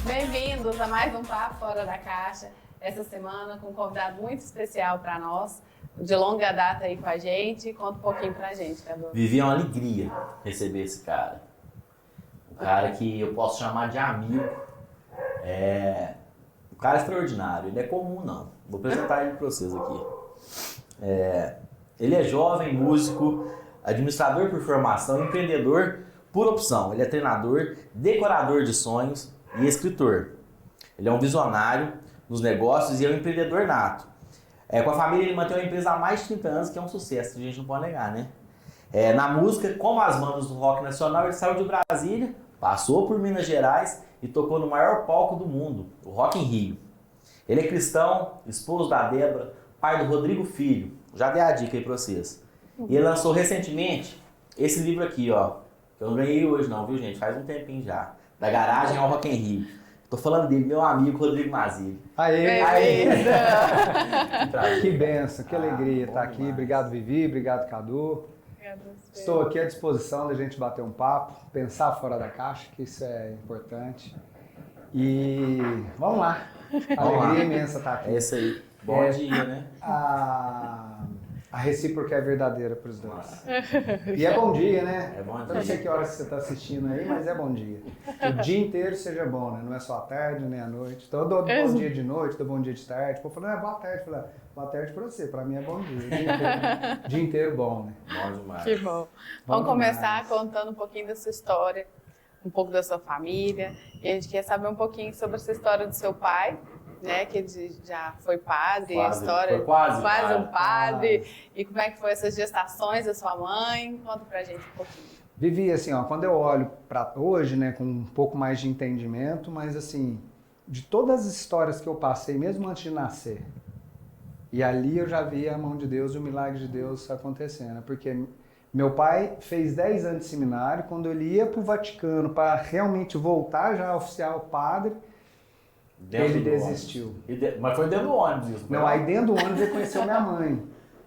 Bem-vindos a mais um Papo Fora da Caixa. Essa semana com um convidado muito especial para nós, de longa data aí com a gente. Conta um pouquinho pra gente, Cadu. Vivi, é uma alegria receber esse cara. Um cara que eu posso chamar de amigo. Um cara extraordinário. Ele é comum, não. Vou apresentar ele para vocês aqui. Ele é jovem, músico, administrador por formação, empreendedor por opção. Ele é treinador, decorador de sonhos e escritor. Ele é um visionário nos negócios e é um empreendedor nato. Com a família ele mantém uma empresa há mais de 30 anos, que é um sucesso, a gente não pode negar, né? Na música, como as bandas do rock nacional, ele saiu de Brasília, passou por Minas Gerais e tocou no maior palco do mundo, o Rock in Rio. Ele é cristão, esposo da Débora, pai do Rodrigo Filho, já dei a dica aí pra vocês. E ele lançou recentemente esse livro aqui, ó, que eu não ganhei hoje não, viu gente? Faz um tempinho já. Da Garagem ao Rock in Rio. Tô falando dele, meu amigo Rodrigo Mazili. Aê! Que benção, que alegria estar aqui. Demais. Obrigado, Vivi, obrigado, Cadu. Estou aqui à disposição da gente bater um papo, pensar fora da caixa, que isso é importante. E vamos lá. Alegria imensa estar aqui. É isso aí. Bom dia, né? A recíproca é verdadeira para os dois. E é bom dia, né? É bom dia. Eu não sei que horas você está assistindo aí, mas é bom dia. Que o dia inteiro seja bom, né? Não é só a tarde, nem a noite. Então eu dou bom dia de noite, dou bom dia de tarde. Pô, falando, boa tarde. Eu falei, boa tarde para você. Para mim é bom dia. Dia inteiro bom, né? Bom demais. Que bom. Vamos começar contando um pouquinho da sua história, um pouco da sua família. E a gente quer saber um pouquinho sobre essa história do seu pai, né, que ele já foi padre, quase, a história foi quase um padre, e como é que foi essas gestações da sua mãe? Conta pra gente um pouquinho. Vivi, assim, ó, quando eu olho para hoje, né, com um pouco mais de entendimento, mas assim, de todas as histórias que eu passei, mesmo antes de nascer, e ali eu já vi a mão de Deus e o milagre de Deus acontecendo, porque meu pai fez 10 anos de seminário, quando ele ia para o Vaticano para realmente voltar já oficial padre, ele desistiu. Mas foi dentro do ônibus isso? Não, aí dentro do ônibus ele conheceu minha mãe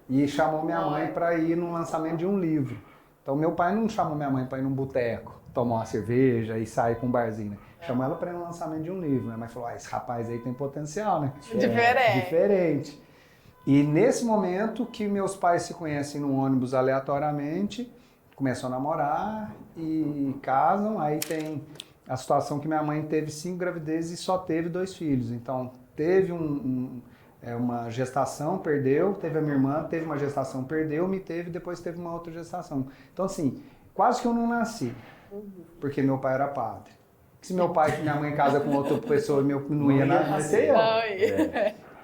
e chamou minha mãe para ir no lançamento de um livro. Então meu pai não chamou minha mãe para ir num boteco, tomar uma cerveja e sair para um barzinho, né? Chamou ela para ir no lançamento de um livro, né? Mas falou, esse rapaz aí tem potencial, né? Diferente. E nesse momento que meus pais se conhecem no ônibus aleatoriamente, começam a namorar e casam, aí tem a situação que minha mãe teve 5 gravidezes e só teve 2 filhos. Então, teve uma gestação, perdeu, teve a minha irmã, teve uma gestação, perdeu, depois teve uma outra gestação. Então, assim, quase que eu não nasci, porque meu pai era padre. Se meu pai e minha mãe casa com outra pessoa, não ia nascer eu.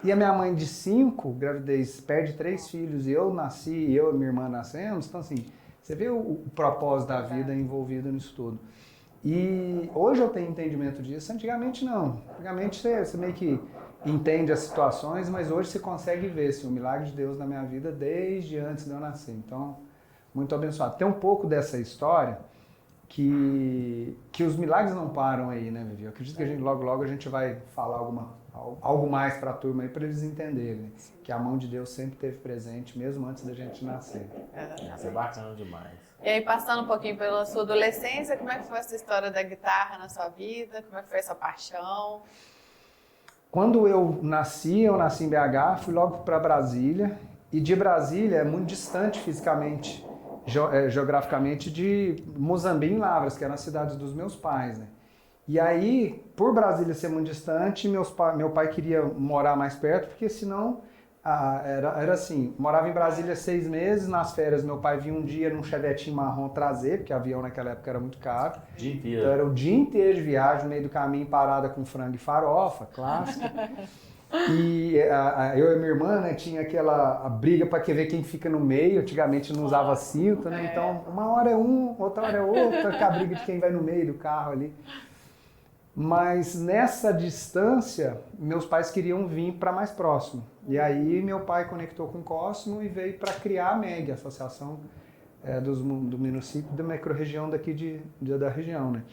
E a minha mãe de 5 gravidez perde 3 filhos, e eu nasci, eu e minha irmã nascemos. Então, assim, você vê o propósito da vida envolvido nisso tudo. E hoje eu tenho entendimento disso, antigamente não. Antigamente você meio que entende as situações, mas hoje você consegue ver assim, o milagre de Deus na minha vida desde antes de eu nascer. Então, muito abençoado. Tem um pouco dessa história que os milagres não param aí, né, Vivi? Eu acredito que logo a gente vai falar algo mais para a turma aí, para eles entenderem, né? Que a mão de Deus sempre esteve presente, mesmo antes da gente nascer. Isso é bacana demais. E aí, passando um pouquinho pela sua adolescência, como é que foi essa história da guitarra na sua vida? Como é que foi essa paixão? Quando eu nasci em BH, fui logo para Brasília, e de Brasília é muito distante fisicamente, geograficamente, de Muzambique em Lavras, que era a cidade dos meus pais, né? E aí, por Brasília ser muito distante, meu pai queria morar mais perto, porque senão era assim, morava em Brasília 6 meses, nas férias meu pai vinha um dia num chevetinho marrom trazer, porque avião naquela época era muito caro. Dia inteiro. Então era o dia inteiro de viagem, no meio do caminho parada com frango e farofa, clássico. E eu e minha irmã, né, tinha a briga para ver quem fica no meio. Antigamente não usava cinto, né? Então, uma hora é um, outra hora é outra, que a briga de quem vai no meio do carro ali. Mas nessa distância, meus pais queriam vir para mais próximo. E aí meu pai conectou com o Cosmo e veio para criar a MEG, a Associação do Município da Microrregião daqui da região, né?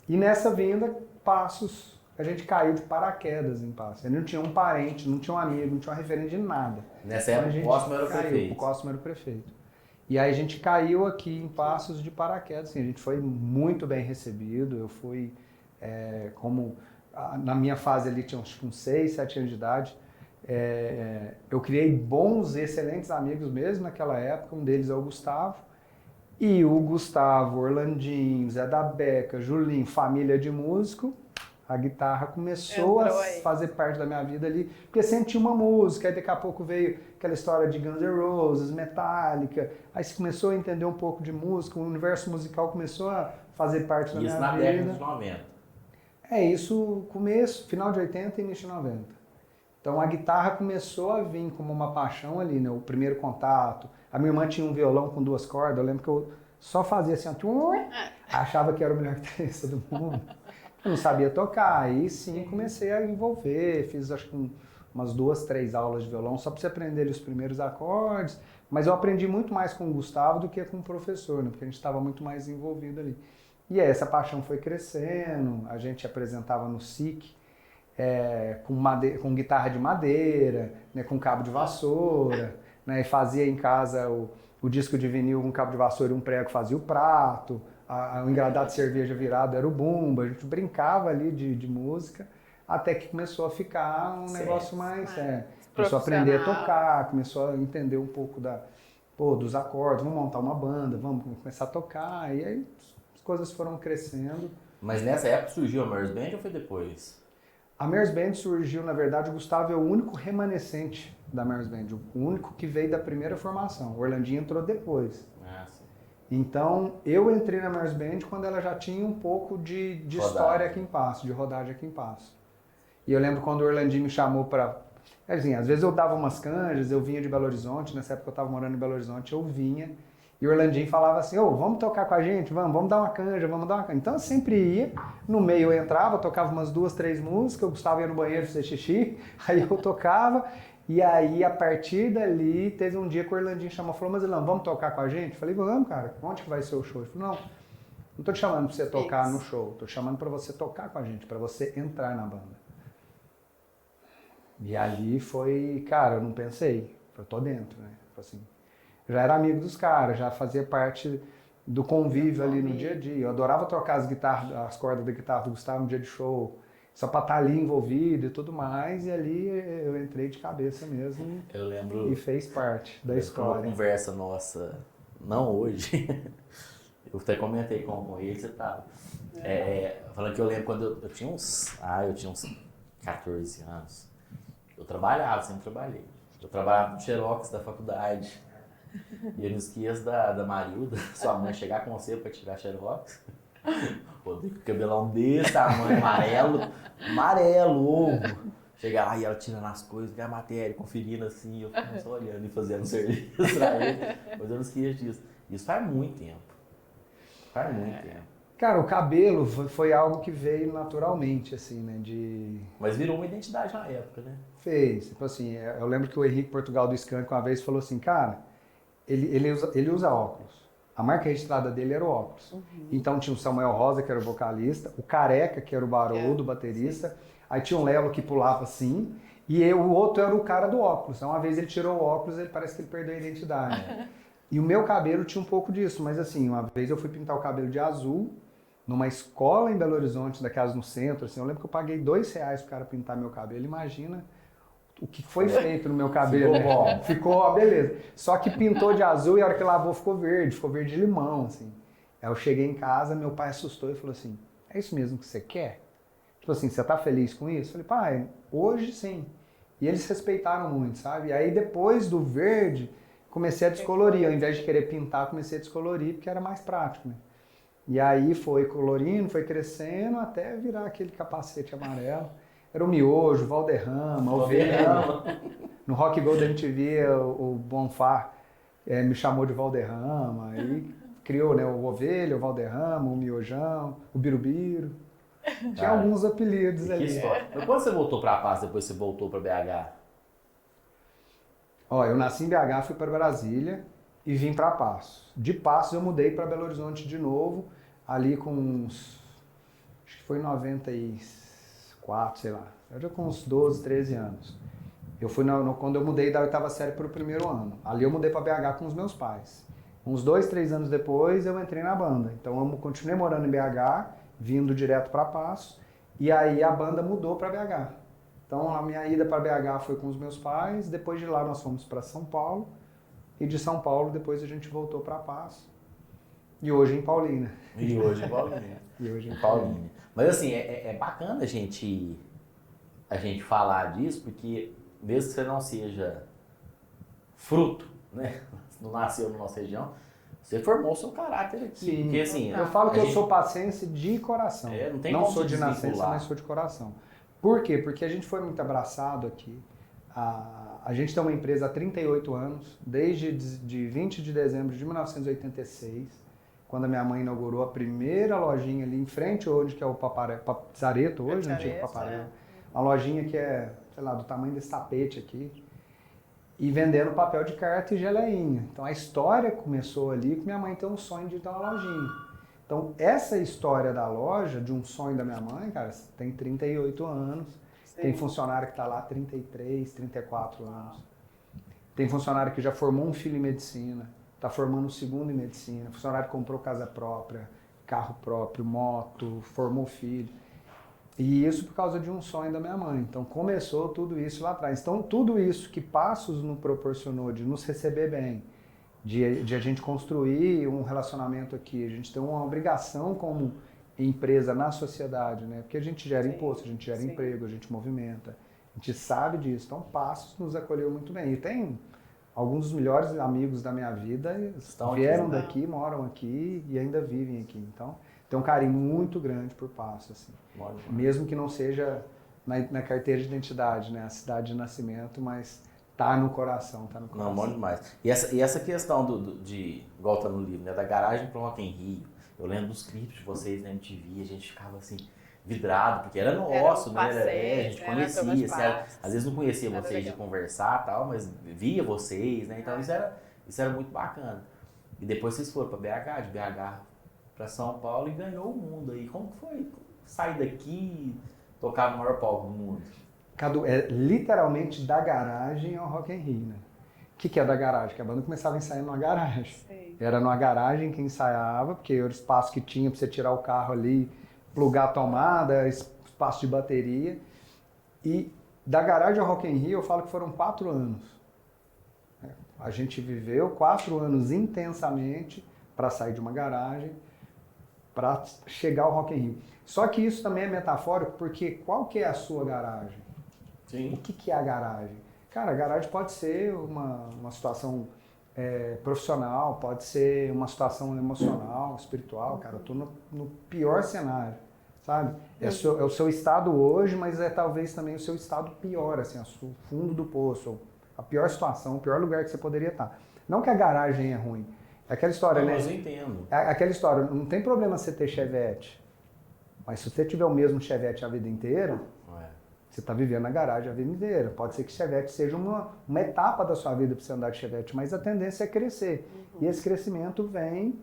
E nessa vinda, Passos, a gente caiu de paraquedas em Passos. Ele não tinha um parente, não tinha um amigo, não tinha uma referente de nada. Nessa época o Cosmo era o prefeito. O Cosmo era o prefeito. E aí a gente caiu aqui em Passos de paraquedas. Assim, a gente foi muito bem recebido. Eu fui, na minha fase ali, tinha uns 6, 7 anos de idade. Eu criei bons, excelentes amigos mesmo naquela época. Um deles é o Gustavo. E o Gustavo, Orlandinho, Zé da Beca, Julinho, família de músico, a guitarra começou a fazer parte da minha vida ali, porque sempre tinha uma música, aí daqui a pouco veio aquela história de Guns N' Roses, Metallica, aí você começou a entender um pouco de música, o universo musical começou a fazer parte da minha vida. Isso na década de 90? Isso começo, final de 80 e início de 90. Então a guitarra começou a vir como uma paixão ali, né? O primeiro contato. A minha irmã tinha um violão com 2 cordas, eu lembro que eu só fazia assim, achava que era o melhor guitarrista do mundo. Eu não sabia tocar, aí sim comecei a envolver, fiz acho que umas 2, 3 aulas de violão só para você aprender os primeiros acordes, mas eu aprendi muito mais com o Gustavo do que com o professor, né? Porque a gente estava muito mais envolvido ali. E aí essa paixão foi crescendo, a gente apresentava no SIC, com guitarra de madeira, né, com cabo de vassoura, né, e fazia em casa o disco de vinil com cabo de vassoura e um prego fazia o prato, o engradado de cerveja virado era o bumbo, a gente brincava ali de música, até que começou a ficar um negócio mais... começou a aprender a tocar, começou a entender um pouco dos acordes, vamos montar uma banda, vamos começar a tocar, e aí as coisas foram crescendo. Mas nessa época surgiu a Mars Band ou foi depois? A Mars Band surgiu, na verdade, o Gustavo é o único remanescente da Mars Band, o único que veio da primeira formação. O Orlandinho entrou depois. Sim. Então, eu entrei na Mars Band quando ela já tinha um pouco de história aqui em Passo, de rodagem aqui em Passo. E eu lembro quando o Orlandinho me chamou para... Assim, às vezes eu dava umas canjas, eu vinha de Belo Horizonte, nessa época eu estava morando em Belo Horizonte, eu vinha, e o Orlandinho falava assim, vamos tocar com a gente, vamos dar uma canja, vamos dar uma canja. Então eu sempre ia, no meio eu entrava, tocava umas 2, 3 músicas, o Gustavo ia no banheiro fazer xixi, aí eu tocava, e aí a partir dali teve um dia que o Orlandinho chamou e falou, mas Ilão, vamos tocar com a gente? Eu falei, vamos, cara, onde que vai ser o show? Ele falou, não tô te chamando pra você tocar no show, tô chamando pra você tocar com a gente, pra você entrar na banda. E ali foi, cara, eu não pensei, eu tô dentro, né? Assim, já era amigo dos caras, já fazia parte do convívio ali no dia a dia. Eu adorava trocar as cordas da guitarra do Gustavo no dia de show, só pra estar ali envolvido e tudo mais. E ali eu entrei de cabeça mesmo. Eu lembro. E fez parte da história. Uma conversa nossa, não hoje. Eu até comentei com ele, você tava. Falando que eu lembro quando eu tinha uns 14 anos. Eu trabalhava, sempre trabalhei. Eu trabalhava no Xerox da faculdade. E eu não esqueço da Marilda, sua mãe, chegar com você pra tirar Xerox. Rodrigo, cabelão desse tamanho, amarelo, ovo. Chegar lá e ela tirando as coisas, a matéria, conferindo assim, eu ficava só olhando e fazendo serviço pra ele. Mas eu não esqueço disso. Isso faz muito tempo. Faz muito tempo. Cara, o cabelo foi algo que veio naturalmente, assim, né? Mas virou uma identidade na época, né? Fez. Tipo assim, eu lembro que o Henrique Portugal do Skank uma vez falou assim, cara, ele usa óculos. A marca registrada dele era o óculos. Uhum. Então tinha o Samuel Rosa, que era o vocalista, o Careca, que era o Baroldo, o baterista, sim. Aí tinha o Lelo que pulava assim, e o outro era o cara do óculos. Então uma vez ele tirou o óculos, parece que ele perdeu a identidade. E o meu cabelo tinha um pouco disso, mas assim, uma vez eu fui pintar o cabelo de azul, numa escola em Belo Horizonte, daquelas no centro, assim, eu lembro que eu paguei R$2 pro cara pintar meu cabelo, imagina o que foi feito no meu cabelo. Ficou bom. Ficou, beleza. Só que pintou de azul e a hora que lavou ficou verde limão, assim. Aí eu cheguei em casa, meu pai assustou e falou assim, é isso mesmo que você quer? Tipo assim, você tá feliz com isso? Eu falei, pai, hoje sim. E eles respeitaram muito, sabe? E aí depois do verde, comecei a descolorir. Ao invés de querer pintar, comecei a descolorir, porque era mais prático, né? E aí foi colorindo, foi crescendo, até virar aquele capacete amarelo. Era o Miojo, Valderrama, Ovelha. No Rock Go da MTV, o Bonfá me chamou de Valderrama. Aí criou, né, o Ovelha, o Valderrama, o Miojão, o Birubiru. Tinha alguns apelidos ali. Mas quando você voltou para Passo, depois você voltou para BH? Ó, eu nasci em BH, fui para Brasília e vim para Passos. De Passos eu mudei para Belo Horizonte de novo, ali com uns... Acho que foi em 94, sei lá. Eu já com uns 12, 13 anos. Eu fui quando eu mudei da 8ª série para o 1º ano. Ali eu mudei para BH com os meus pais. Uns 2, 3 anos depois eu entrei na banda. Então eu continuei morando em BH, vindo direto para Passos. E aí a banda mudou para BH. Então a minha ida para BH foi com os meus pais. Depois de lá nós fomos para São Paulo. E de São Paulo depois a gente voltou para Passos. E hoje em Paulínia. E hoje em Paulínia. E hoje em Paulínia. Mas assim, é bacana a gente falar disso, porque mesmo que você não seja fruto, né? Não nasceu na nossa região, você formou o seu caráter aqui. Sim. Porque, assim, eu falo que eu sou passense de coração. Não tem não como sou se de nascença, desvincular. mas sou de coração. Por quê? Porque a gente foi muito abraçado aqui. A gente tem uma empresa há 38 anos, desde 20 de dezembro de 1986, quando a minha mãe inaugurou a primeira lojinha ali em frente, onde que é o Zareto, hoje não tinha Paparé. Uma lojinha que é, sei lá, do tamanho desse tapete aqui. E vendendo papel de carta e geleinha. Então a história começou ali que minha mãe tem um sonho de ter uma lojinha. Então essa história da loja, de um sonho da minha mãe, cara, tem 38 anos. Sim. Tem funcionário que está lá há 33, 34 anos. Tem funcionário que já formou um filho em medicina, está formando um segundo em medicina. Funcionário que comprou casa própria, carro próprio, moto, formou filho. E isso por causa de um sonho da minha mãe. Então começou tudo isso lá atrás. Então tudo isso que Passos nos proporcionou de nos receber bem, de a gente construir um relacionamento aqui, a gente tem uma obrigação como empresa na sociedade, né? Porque a gente gera imposto, a gente gera emprego, a gente movimenta, a gente sabe disso. Então Passos nos acolheu muito bem. E tem alguns dos melhores amigos da minha vida vieram daqui, moram aqui e ainda vivem aqui. Então tem um carinho muito grande por Passos, assim. Mesmo que não seja na carteira de identidade, né? A cidade de nascimento, mas tá no coração, tá no coração. Não, bom demais. E essa questão igual tá no livro, né? Da garagem pro Rock in Rio. Eu lembro dos clipes de vocês na MTV, a gente ficava assim, vidrado, porque era nosso, né? A gente conhecia, às vezes não conhecia vocês de conversar e tal, mas via vocês, né? Então isso era muito bacana. E depois vocês foram para BH, de BH para São Paulo e ganhou o mundo aí. Como que foi sair daqui e tocar no maior palco do mundo? Cadu, é literalmente da garagem ao Rock in Rio, né? O que é da garagem? Que a banda começava a ensaiar numa garagem. Sim. Era numa garagem que ensaiava, porque era o espaço que tinha para você tirar o carro ali, plugar a tomada, espaço de bateria. E da garagem ao Rock in Rio, eu falo que foram 4 anos. A gente viveu 4 anos intensamente para sair de uma garagem, para chegar ao Rock in Rio. Só que isso também é metafórico, porque qual que é a sua garagem? Sim. O que é a garagem? Cara, a garagem pode ser uma situação profissional, pode ser uma situação emocional, espiritual. Cara, eu tô no pior cenário, sabe? É o seu estado hoje, mas é talvez também o seu estado pior, assim, o fundo do poço, a pior situação, o pior lugar que você poderia estar. Não que a garagem é ruim, é aquela história, né? Mas eu entendo. É aquela história, não tem problema você ter Chevette, mas se você tiver o mesmo Chevette a vida inteira, você está vivendo na garagem a vida inteira. Pode ser que Chevette seja uma etapa da sua vida para você andar de Chevette, mas a tendência é crescer. E esse crescimento vem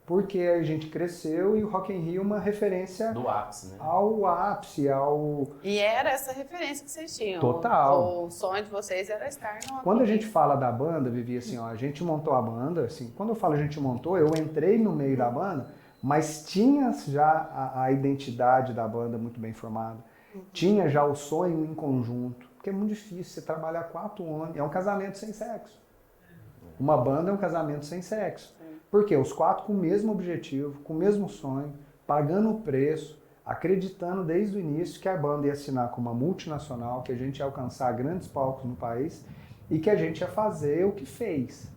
porque a gente cresceu e o Rock in Rio é uma referência do ápice, né? Ao ápice, ao... E era essa referência que vocês tinham. Total. O sonho de vocês era estar no Rock Quando in a gente Rio. fala da banda, Vivi, assim, ó, a gente montou a banda, assim, quando eu falo a gente montou, eu entrei no meio da banda, mas tinha já a identidade da banda muito bem formada. Tinha já o sonho em conjunto, porque é muito difícil você trabalhar 4 anos, é um casamento sem sexo. Uma banda é um casamento sem sexo. Por quê? Os 4 com o mesmo objetivo, com o mesmo sonho, pagando o preço, acreditando desde o início que a banda ia assinar com uma multinacional, que a gente ia alcançar grandes palcos no país e que a gente ia fazer o que fez.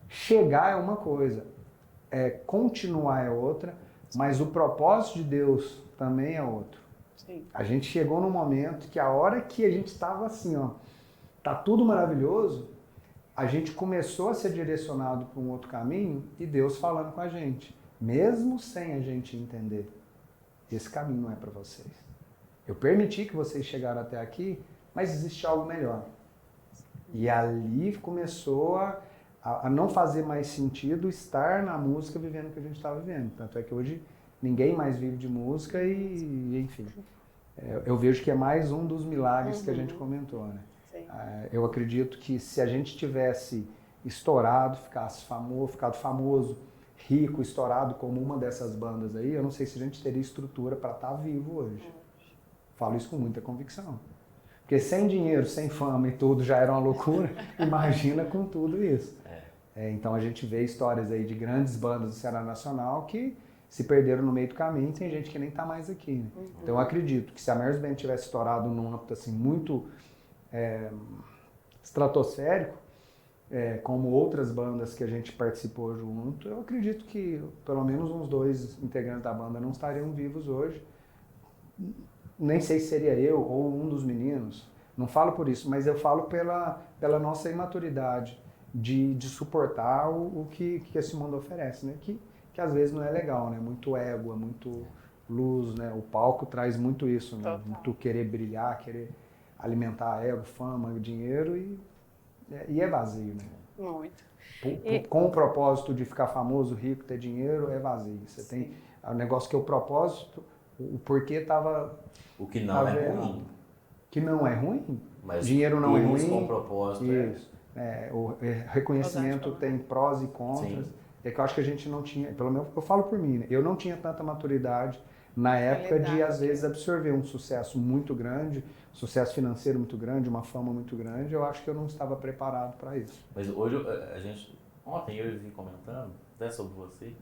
Chegar é uma coisa, continuar é outra, mas o propósito de Deus também é outro. Sim. A gente chegou num momento que a hora que a gente estava assim, ó, tá tudo maravilhoso, a gente começou a ser direcionado para um outro caminho e Deus falando com a gente, mesmo sem a gente entender. Esse caminho não é para vocês. Eu permiti que vocês chegaram até aqui, mas existe algo melhor. E ali começou a não fazer mais sentido estar na música vivendo o que a gente estava vivendo. Tanto é que hoje ninguém mais vive de música e enfim. Eu vejo que é mais um dos milagres que a gente comentou, né? Sim. Eu acredito que se a gente tivesse estourado, ficado famoso, rico, estourado como uma dessas bandas aí, eu não sei se a gente teria estrutura para estar vivo hoje. Falo isso com muita convicção. Porque sem dinheiro, sem fama e tudo já era uma loucura, imagina com tudo isso. Então a gente vê histórias aí de grandes bandas do Ceará Nacional que se perderam no meio do caminho e tem gente que nem está mais aqui. Né? Então eu acredito que se a Mares Band tivesse estourado num âmbito assim, muito estratosférico, como outras bandas que a gente participou junto, eu acredito que pelo menos uns 2 integrantes da banda não estariam vivos hoje. Nem sei se seria eu ou um dos meninos, não falo por isso, mas eu falo pela nossa imaturidade de suportar o que esse mundo oferece, né? Que às vezes não é legal, né? Muito ego, muito luz, né? O palco traz muito isso, né? Muito querer brilhar, querer alimentar ego, fama, dinheiro e é vazio, né? Muito. Com o propósito de ficar famoso, rico, ter dinheiro, é vazio. Você tem o negócio que é o propósito, o porquê estava... O que não é ruim. Que não é ruim. Mas dinheiro não é ruim. Com propósito. Isso. O reconhecimento tem prós e contras. Sim. É que eu acho que a gente não tinha, pelo menos eu falo por mim, né? Eu não tinha tanta maturidade na época de, às vezes, absorver um sucesso muito grande, sucesso financeiro muito grande, uma fama muito grande. Eu acho que eu não estava preparado para isso. Mas hoje ontem eu vi comentando até sobre você,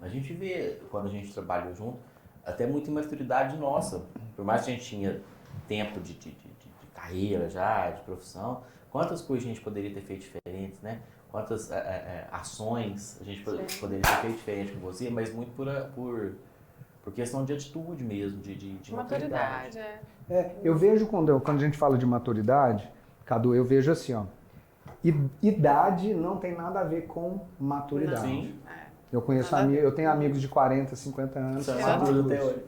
a gente vê, quando a gente trabalhou junto, até muita imaturidade nossa. Por mais que a gente tinha tempo de carreira já, de profissão, quantas coisas a gente poderia ter feito diferentes, né? Quantas ações a gente poderia ter feito diferente com você, mas muito por questão de atitude mesmo, de maturidade. Eu vejo quando a gente fala de maturidade, Cadu, eu vejo assim, ó, idade não tem nada a ver com maturidade. Sim. Eu tenho amigos de 40, 50 anos. Até hoje.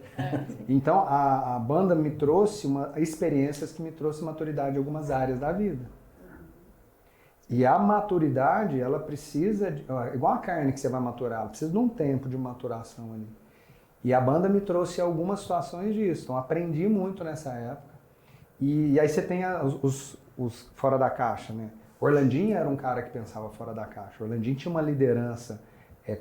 Então, a banda me trouxe experiências que me trouxe maturidade em algumas áreas da vida. E a maturidade, ela precisa, igual a carne que você vai maturar, ela precisa de um tempo de maturação ali. E a banda me trouxe algumas situações disso. Então, aprendi muito nessa época. E aí você tem os fora da caixa, né? Orlandinho era um cara que pensava fora da caixa. Orlandinho tinha uma liderança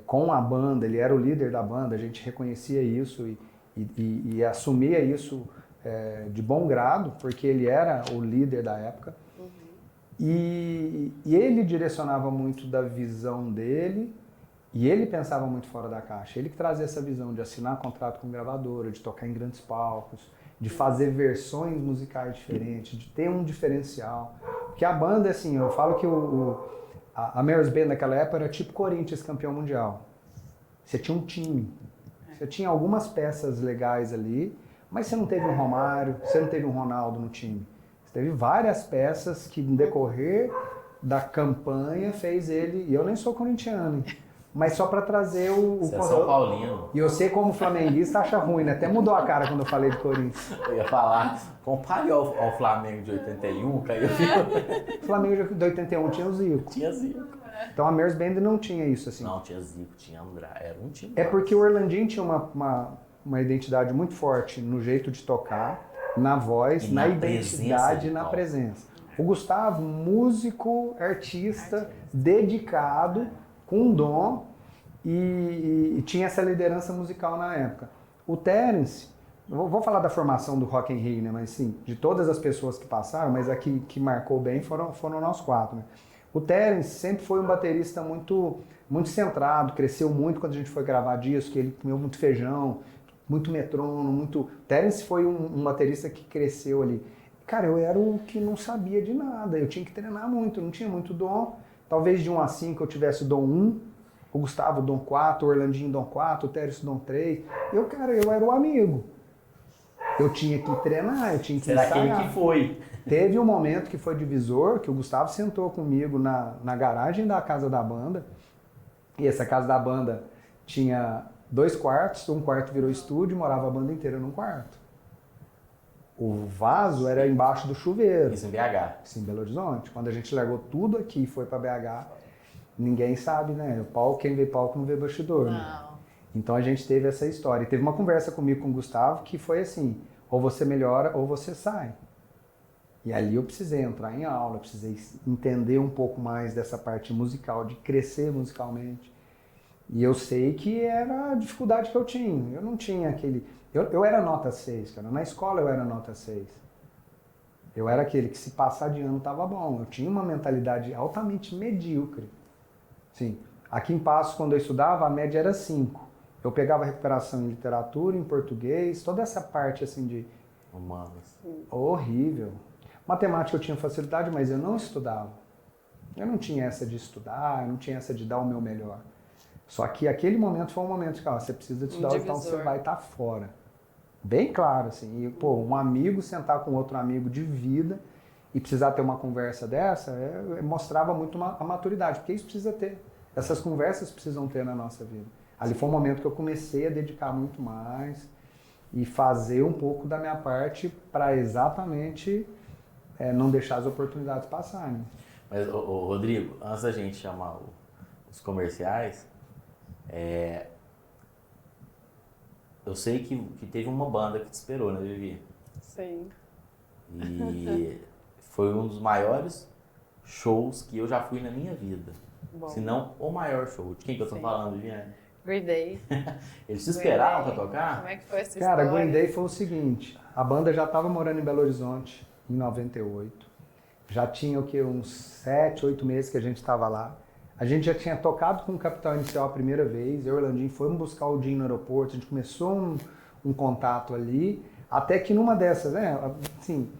com a banda, ele era o líder da banda, a gente reconhecia isso e assumia isso de bom grado, porque ele era o líder da época. E ele direcionava muito da visão dele e ele pensava muito fora da caixa. Ele que trazia essa visão de assinar contrato com gravadora, de tocar em grandes palcos, de fazer versões musicais diferentes, de ter um diferencial. Porque a banda, assim, eu falo que a Mares Band naquela época era tipo Corinthians campeão mundial. Você tinha um time, você tinha algumas peças legais ali, mas você não teve um Romário, você não teve um Ronaldo no time. Você teve várias peças que no decorrer da campanha fez ele, e eu nem sou corintiano, mas só para trazer Você é São Paulino. E você, como flamenguista, acha ruim, né? Até mudou a cara quando eu falei de Corinthians. Eu ia falar, compare ao Flamengo de 81, que aí eu fico... O Flamengo de 81 tinha o Zico. Tinha Zico. Então a Mares Band não tinha isso, assim. Não, tinha Zico, tinha André, era um time. É porque o Orlandinho tinha uma identidade muito forte no jeito de tocar, na voz, na identidade e na presença. O Gustavo, músico, artista, dedicado, com dom e tinha essa liderança musical na época. O Terence, vou falar da formação do Rock in Rio, né? Mas sim, de todas as pessoas que passaram, mas aqui que marcou bem foram nós 4, né? O Terence sempre foi um baterista muito, muito centrado, cresceu muito quando a gente foi gravar disco, ele comeu muito feijão, muito metrônomo, muito... O Terence foi um baterista que cresceu ali. Cara, eu era o que não sabia de nada, eu tinha que treinar muito, não tinha muito dom. Talvez de 1 a 5 eu tivesse dom 1, o Gustavo Dom 4, o Orlandinho Dom 4, o Tércio Dom 3. Eu era o amigo. Eu tinha que treinar, eu tinha que Será ensaiar. quem que foi? Teve um momento que foi divisor, que o Gustavo sentou comigo na garagem da casa da banda. E essa casa da banda tinha 2 quartos, um quarto virou estúdio, morava a banda inteira num quarto. O vaso era embaixo do chuveiro. Isso em BH. Isso em Belo Horizonte. Quando a gente largou tudo aqui e foi pra BH, ninguém sabe, né? O palco, quem vê palco não vê bastidor, né? Não. Então a gente teve essa história. E teve uma conversa comigo com o Gustavo que foi assim, ou você melhora ou você sai. E ali eu precisei entrar em aula, precisei entender um pouco mais dessa parte musical, de crescer musicalmente. E eu sei que era a dificuldade que eu tinha. Eu não tinha aquele... Eu era nota 6, cara. Na escola eu era nota 6. Eu era aquele que se passar de ano tava bom. Eu tinha uma mentalidade altamente medíocre. Sim. Aqui em Passos, quando eu estudava, a média era 5. Eu pegava recuperação em literatura, em português, toda essa parte assim de... Humanas. Horrível. Matemática eu tinha facilidade, mas eu não estudava. Eu não tinha essa de estudar, eu não tinha essa de dar o meu melhor. Só que aquele momento foi um momento que, ó, você precisa de estudar, então você vai estar fora. Bem claro, assim. E, pô, um amigo sentar com outro amigo de vida e precisar ter uma conversa dessa, mostrava muito a maturidade, porque isso precisa ter. Essas conversas precisam ter na nossa vida. Ali foi um momento que eu comecei a dedicar muito mais e fazer um pouco da minha parte para exatamente não deixar as oportunidades passarem. Mas, Rodrigo, antes da gente chamar os comerciais, eu sei que teve uma banda que te esperou, né, Vivi? Sim. E foi um dos maiores shows que eu já fui na minha vida. Bom. Se não o maior show. De quem que eu tô falando, Viviane? Green Day. Eles te esperaram pra tocar? Como é que foi essa Cara, história? Green Day foi o seguinte, a banda já estava morando em Belo Horizonte em 98. Já tinha o quê? Uns 7, 8 meses que a gente estava lá. A gente já tinha tocado com o Capital Inicial a primeira vez, eu e o Orlandinho fomos buscar o Dinho no aeroporto, a gente começou um contato ali, até que numa dessas, assim,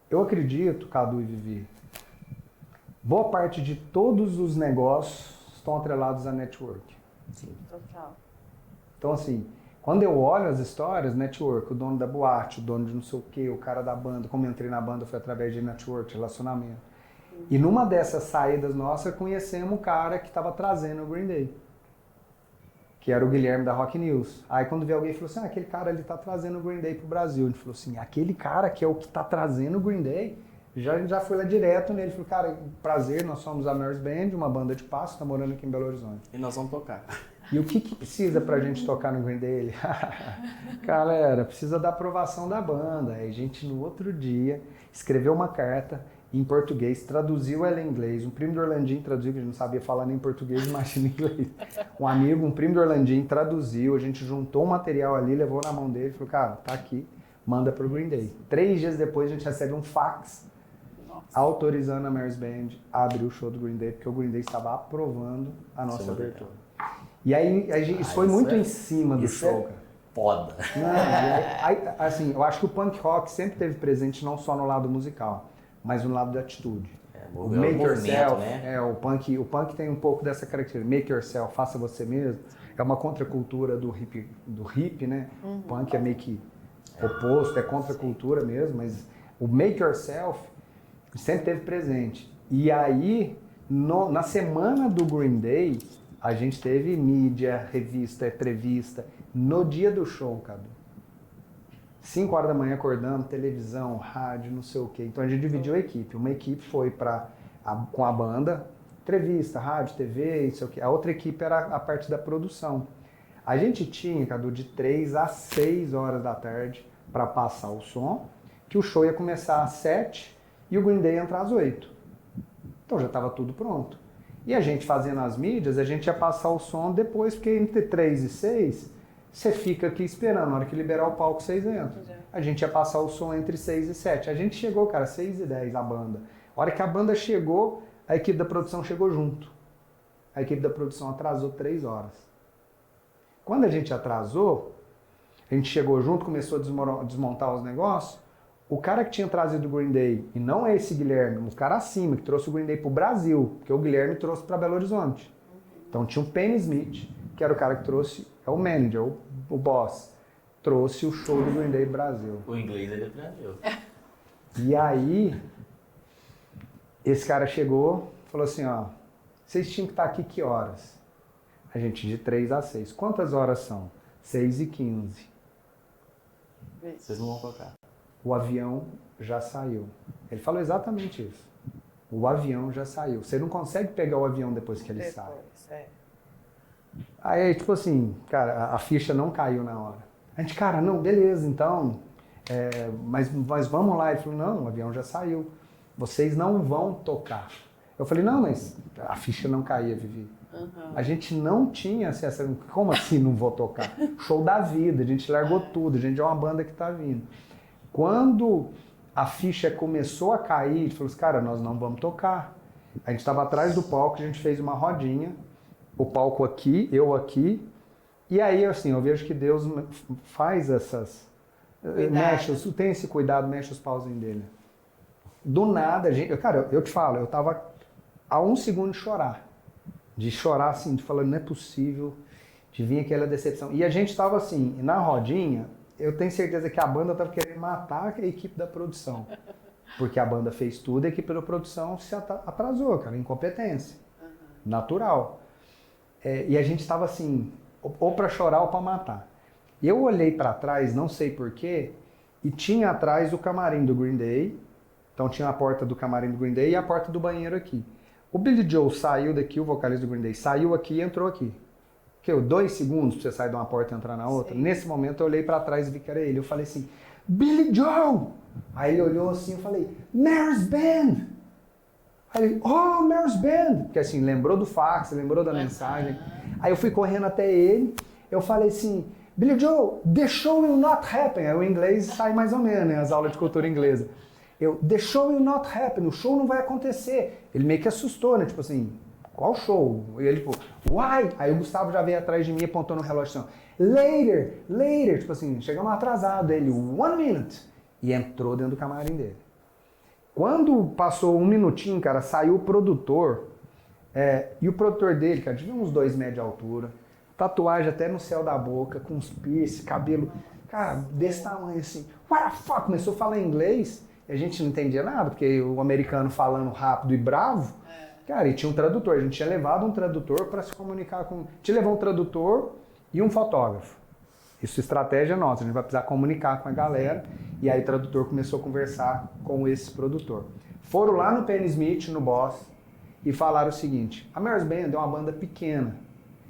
eu acredito, Cadu e Vivi, boa parte de todos os negócios estão atrelados à network. Sim. Total. Então, assim, quando eu olho as histórias, network, o dono da boate, o dono de não sei o quê, o cara da banda, como eu entrei na banda foi através de network, relacionamento. E numa dessas saídas nossas, conhecemos o cara que estava trazendo o Green Day, que era o Guilherme da Rock News. Aí quando veio alguém, falou assim, aquele cara ali tá trazendo o Green Day pro Brasil. A gente falou assim, aquele cara que é o que tá trazendo o Green Day, já foi lá direto nele. Falou, cara, prazer, nós somos a Mary's Band, uma banda de Passo, tá morando aqui em Belo Horizonte. E nós vamos tocar. E o que precisa pra gente tocar no Green Day? Ele, galera, precisa da aprovação da banda. Aí a gente, no outro dia, escreveu uma carta em português, traduziu ela em inglês. Um primo do Orlandinho traduziu, que a gente não sabia falar nem português, imagina inglês. Um amigo, um primo do Orlandinho traduziu, a gente juntou o material ali, levou na mão dele e falou, cara, tá aqui, manda pro Green Day. 3 dias depois a gente recebe um fax autorizando a Mary's Band a abrir o show do Green Day, porque o Green Day estava aprovando a nossa abertura. E aí, isso foi muito em cima do show, cara. Foda. Não, assim, eu acho que o punk rock sempre teve presente não só no lado musical, mas no lado da atitude. O make yourself, né? o punk tem um pouco dessa característica. Make yourself, faça você mesmo. É uma contracultura do hip, né? O punk é meio que oposto, é contracultura mesmo, mas o make yourself sempre teve presente. E aí, na semana do Green Day, a gente teve mídia, revista, entrevista, no dia do show, Cadu. 5 horas da manhã acordamos, televisão, rádio, não sei o quê. Então a gente dividiu a equipe. Uma equipe foi com a banda, entrevista, rádio, TV, isso aqui. A outra equipe era a parte da produção. A gente tinha, Cadu, de 3 às 6 horas da tarde para passar o som, que o show ia começar às 7 e o Green Day ia entrar às 8. Então já estava tudo pronto. E a gente fazendo as mídias, a gente ia passar o som depois, porque entre 3 e 6, você fica aqui esperando. Na hora que liberar o palco, vocês entram. A gente ia passar o som entre 6 e 7. A gente chegou, cara, 6 e 10 a banda. A hora que a banda chegou, a equipe da produção chegou junto. A equipe da produção atrasou 3 horas. Quando a gente atrasou, a gente chegou junto, começou a desmontar os negócios. O cara que tinha trazido o Green Day, e não é esse Guilherme, o cara acima, que trouxe o Green Day pro Brasil, porque o Guilherme trouxe para Belo Horizonte. Então tinha o Penny Smith, que era o cara que trouxe, é o manager, o boss, trouxe o show do Green Day Brasil. O inglês ele aprendeu. E aí, esse cara chegou, falou assim, ó, vocês tinham que estar aqui que horas? A gente, de 3 às 6. Quantas horas são? 6h15. Vocês não vão tocar. O avião já saiu. Ele falou exatamente isso. O avião já saiu. Você não consegue pegar o avião depois que ele sai. Aí, tipo assim, cara, a ficha não caiu na hora. A gente, cara, não, beleza, então, mas vamos lá. Ele falou, não, o avião já saiu. Vocês não vão tocar. Eu falei, não, mas a ficha não caía, Vivi. A gente não tinha acesso. Como assim não vou tocar? Show da vida, a gente largou tudo, a gente é uma banda que tá vindo. Quando a ficha começou a cair, a gente falou assim, cara, nós não vamos tocar. A gente estava atrás do palco, a gente fez uma rodinha, o palco aqui, eu aqui, e aí assim, eu vejo que Deus faz essas... Mexe, tem esse cuidado, mexe os pauzinhos dele. Do nada, cara, eu te falo, eu tava a 1 segundo de chorar. De chorar assim, de falar, não é possível, de vir aquela decepção. E a gente tava assim, na rodinha, eu tenho certeza que a banda tava querendo matar a equipe da produção. Porque a banda fez tudo, a equipe da produção se atrasou, cara, incompetência. Natural. E a gente tava assim, ou pra chorar ou pra matar. E eu olhei pra trás, não sei porquê, e tinha atrás o camarim do Green Day. Então tinha a porta do camarim do Green Day e a porta do banheiro aqui. O Billy Joe saiu daqui, o vocalista do Green Day, saiu aqui e entrou aqui. Que 2 segundos pra você sair de uma porta e entrar na outra. Sim. Nesse momento eu olhei pra trás e vi que era ele. Eu falei assim, Billy Joe! Aí ele olhou assim, eu falei, Mayor's Band! Aí ele, oh, Mayor's Band! Porque assim, lembrou do fax, lembrou da mensagem. Aí eu fui correndo até ele, eu falei assim, Billy Joe, the show will not happen. Aí o inglês sai mais ou menos, né? As aulas de cultura inglesa. The show will not happen, o show não vai acontecer. Ele meio que assustou, né? Tipo assim, qual show? E ele, tipo, why? Aí o Gustavo já veio atrás de mim e apontou no relógio assim, later. Tipo assim, chegamos atrasado. Ele, 1 minute. E entrou dentro do camarim dele. Quando passou 1 minutinho, cara, saiu o produtor. E o produtor dele, cara, devia uns 2 metros de altura. Tatuagem até no céu da boca, com uns piercing, cabelo, cara, desse tamanho assim. What the fuck? Começou a falar inglês. E a gente não entendia nada, porque o americano falando rápido e bravo, cara, e tinha um tradutor. A gente tinha levado um tradutor para se comunicar com... Tinha levado um tradutor e um fotógrafo. Isso é estratégia nossa, a gente vai precisar comunicar com a galera. E aí o tradutor começou a conversar com esse produtor. Foram lá no Penny Smith, no Boss, e falaram o seguinte, a Mayor's Band é uma banda pequena.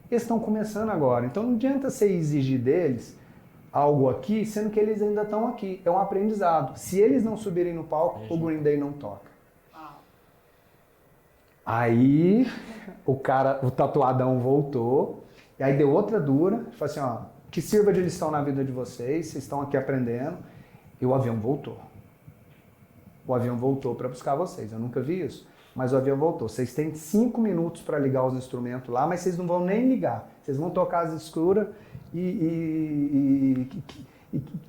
Eles estão começando agora, então não adianta você exigir deles algo aqui, sendo que eles ainda estão aqui. É um aprendizado. Se eles não subirem no palco, o Green Day não toca. Aí o tatuadão voltou, e aí deu outra dura, falou assim, ó, que sirva de lição na vida de vocês estão aqui aprendendo, e o avião voltou. O avião voltou para buscar vocês, eu nunca vi isso, mas o avião voltou. Vocês têm 5 minutos para ligar os instrumentos lá, mas vocês não vão nem ligar, vocês vão tocar as escuras, e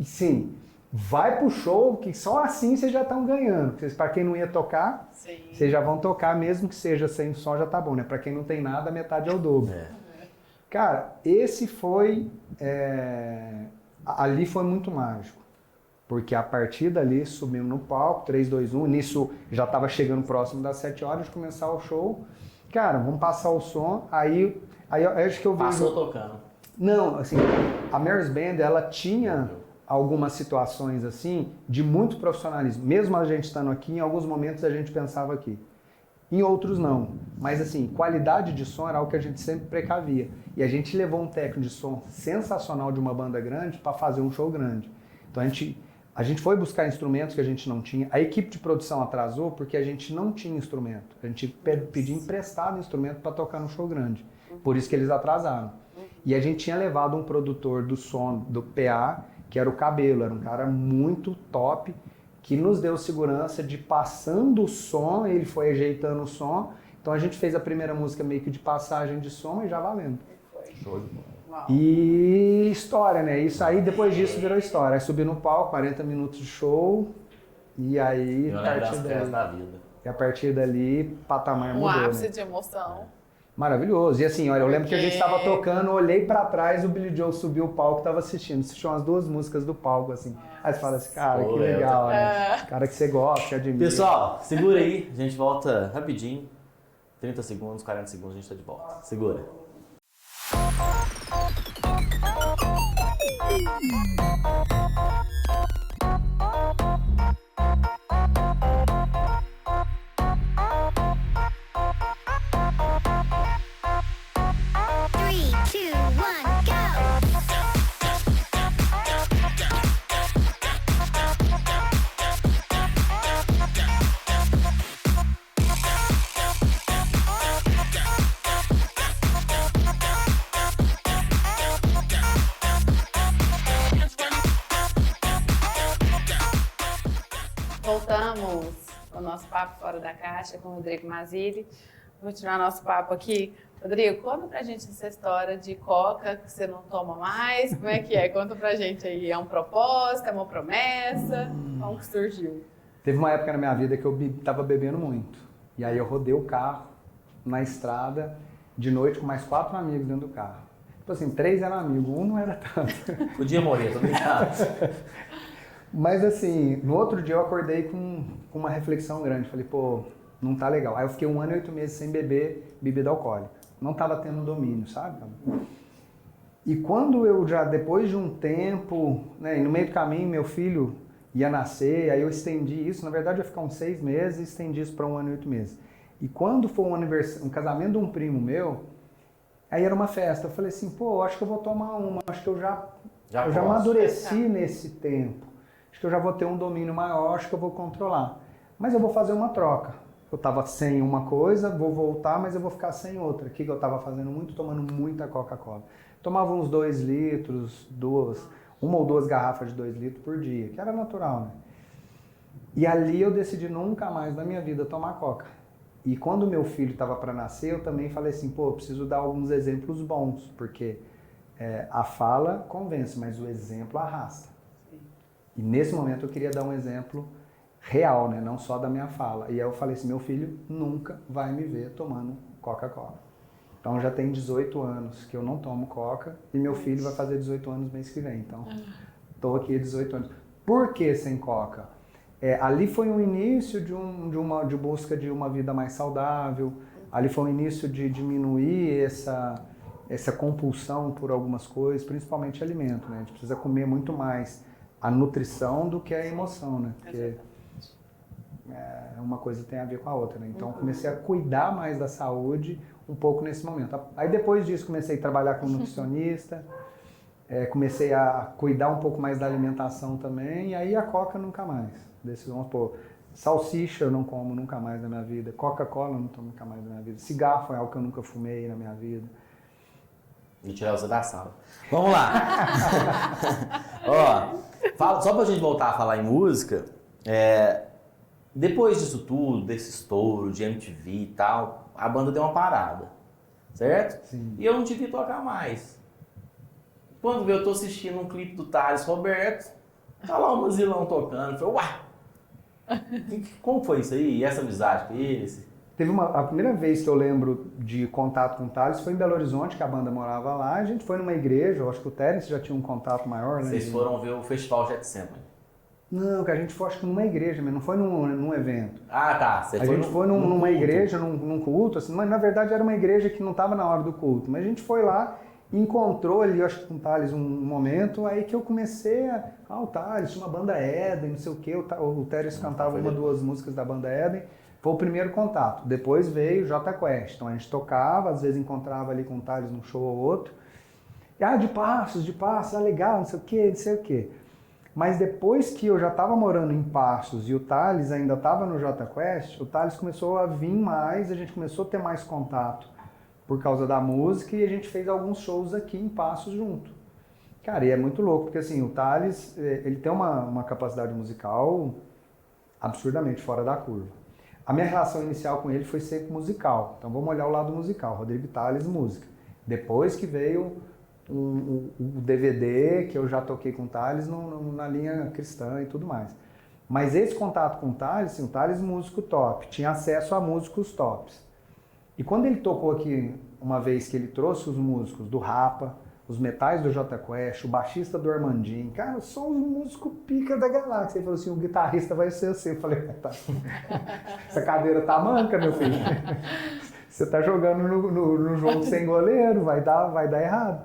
sim, vai pro show, que só assim vocês já estão ganhando. Para quem não ia tocar, sim, vocês já vão tocar, mesmo que seja sem som, já tá bom, né? Para quem não tem nada, a metade é o dobro. Cara, esse foi... ali foi muito mágico. Porque a partir dali subimos no palco, 3, 2, 1, nisso já tava chegando próximo das 7 horas de começar o show. Cara, vamos passar o som, aí acho que eu vejo... Passou tocando. Não, assim, a Mayor's Band, ela tinha algumas situações assim de muito profissionalismo. Mesmo a gente estando aqui, em alguns momentos a gente pensava aqui. Em outros não. Mas assim, qualidade de som era algo que a gente sempre precavia. E a gente levou um técnico de som sensacional de uma banda grande para fazer um show grande. Então a gente foi buscar instrumentos que a gente não tinha. A equipe de produção atrasou porque a gente não tinha instrumento. A gente pedia emprestado instrumento para tocar no show grande. Por isso que eles atrasaram. E a gente tinha levado um produtor do som, do PA, que era o Cabelo, era um cara muito top, que nos deu segurança de passando o som, ele foi ajeitando o som. Então a gente fez a primeira música meio que de passagem de som e já valendo. Show de bola. E história, né? Isso aí, depois disso, virou história. Aí subi no palco, 40 minutos de show, e aí... A partir dali, patamar mudou, um ápice né? de emoção. Maravilhoso. E assim, olha, eu lembro que a gente estava Porque- tocando, olhei pra trás, o Billy Joel subiu o palco, tava assistindo. Assistiu umas 2 músicas do palco, assim. Aí você fala assim, cara, Pô, que legal, né? Cara que você gosta, que admira. Pessoal, segura aí, a gente volta rapidinho. 30 segundos, 40 segundos, a gente tá de volta. Segura. Three, two, one, go! Voltamos ao nosso papo fora da caixa com o Rodrigo Mazzilli. Vou continuar nosso papo aqui. Rodrigo, conta pra gente essa história de coca que você não toma mais. Como é que é? Conta pra gente aí. É um propósito? É uma promessa? Como que surgiu? Teve uma época na minha vida que eu tava bebendo muito. E aí eu rodei o carro na estrada de noite com mais 4 amigos dentro do carro. Tipo assim, 3 eram amigos, um não era tanto. Podia morrer, tô brincando. Mas assim, no outro dia eu acordei com uma reflexão grande. Falei, pô, não tá legal. Aí eu fiquei 1 ano e 8 meses sem beber bebida alcoólica. Não tava tendo domínio, sabe? E quando eu já, depois de um tempo, né, e no meio do caminho meu filho ia nascer, aí eu estendi isso. Na verdade eu ia ficar uns 6 meses e estendi isso para 1 ano e 8 meses. E quando foi um casamento de um primo meu, aí era uma festa. Eu falei assim, pô, acho que eu vou tomar uma. Acho que eu já posso. amadureci nesse tempo. Acho que eu já vou ter um domínio maior, acho que eu vou controlar. Mas eu vou fazer uma troca. Eu estava sem uma coisa, vou voltar, mas eu vou ficar sem outra. O que eu estava fazendo muito? Tomando muita Coca-Cola. Tomava uns 2 litros, 1 ou 2 garrafas de 2 litros por dia, que era natural, né? E ali eu decidi nunca mais na minha vida tomar Coca. E quando meu filho estava para nascer, eu também falei assim, pô, eu preciso dar alguns exemplos bons, porque a fala convence, mas o exemplo arrasta. E nesse momento eu queria dar um exemplo real, né? Não só da minha fala. E aí eu falei assim, meu filho nunca vai me ver tomando Coca-Cola. Então já tem 18 anos que eu não tomo Coca e meu filho vai fazer 18 anos mês que vem. Então, estou aqui há 18 anos. Por que sem Coca? Ali foi um início de busca de uma vida mais saudável. Ali foi um início de diminuir essa compulsão por algumas coisas, principalmente alimento, né? A gente precisa comer muito mais a nutrição do que a emoção, né? Porque uma coisa tem a ver com a outra, né? Então comecei a cuidar mais da saúde um pouco nesse momento. Aí depois disso comecei a trabalhar como nutricionista, comecei a cuidar um pouco mais da alimentação também, e aí a Coca nunca mais. Vamos pôr, salsicha eu não como nunca mais na minha vida, Coca-Cola eu não tomo nunca mais na minha vida, cigarro é algo que eu nunca fumei na minha vida. Vou tirar você da sala. Vamos lá. Ó, só pra gente voltar a falar em música, depois disso tudo, desse estouro de MTV e tal, a banda deu uma parada, certo? Sim. E eu não te vi tocar mais. Quando eu tô assistindo um clipe do Thales Roberto, tá lá o Mazilão tocando, eu falei, uai, como foi isso aí? E essa amizade com ele? A primeira vez que eu lembro de contato com o Thales foi em Belo Horizonte, que a banda morava lá. A gente foi numa igreja, eu acho que o Terence já tinha um contato maior, né? Vocês foram ver o Festival Jet Symphony? Não, que a gente foi acho que numa igreja, mas não foi num evento. Ah, tá. Você A gente foi numa culto. igreja, num culto, assim, mas na verdade era uma igreja que não estava na hora do culto. Mas a gente foi lá, encontrou ali, eu acho que com o Thales um momento, aí que eu comecei o Thales, tinha uma banda Éden, não sei o quê, o Terence cantava 1 ou 2 músicas da banda Éden. Foi o primeiro contato. Depois veio o Jota Quest. Então a gente tocava, às vezes encontrava ali com o Thales num show ou outro. E, de Passos, legal, não sei o quê. Mas depois que eu já estava morando em Passos e o Thales ainda estava no Jota Quest, o Thales começou a vir mais, a gente começou a ter mais contato por causa da música e a gente fez alguns shows aqui em Passos junto. Cara, e é muito louco, porque assim, o Thales, ele tem uma capacidade musical absurdamente fora da curva. A minha relação inicial com ele foi sempre musical. Então vamos olhar o lado musical, Rodrigo Tales, música. Depois que veio o DVD, que eu já toquei com o Thales na linha cristã e tudo mais. Mas esse contato com o Thales, assim, o Thales músico top, tinha acesso a músicos tops. E quando ele tocou aqui uma vez que ele trouxe os músicos do Rapa, os metais do Jota Quest, o baixista do Armandinho, cara, só os músicos pica da galáxia. Ele falou assim, o guitarrista vai ser você. Eu falei, tá, essa cadeira tá manca, meu filho. Você tá jogando no jogo sem goleiro, vai dar errado.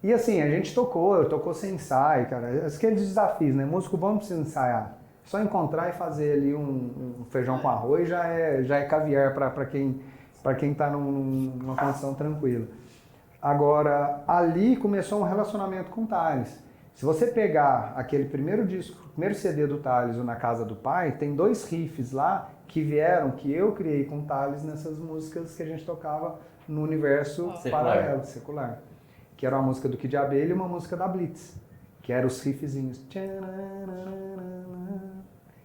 E assim, a gente tocou sem ensaio, cara. Aqueles desafios, né? Músico bom não precisa ensaiar. Só encontrar e fazer ali um feijão com arroz já é caviar para quem tá numa condição tranquila. Agora, ali começou um relacionamento com o Thales. Se você pegar aquele primeiro disco, o primeiro CD do Thales, o Na Casa do Pai, tem 2 riffs lá que eu criei com o Thales nessas músicas que a gente tocava no universo paralelo, secular. Que era uma música do Kid Abelha e uma música da Blitz, que eram os riffzinhos.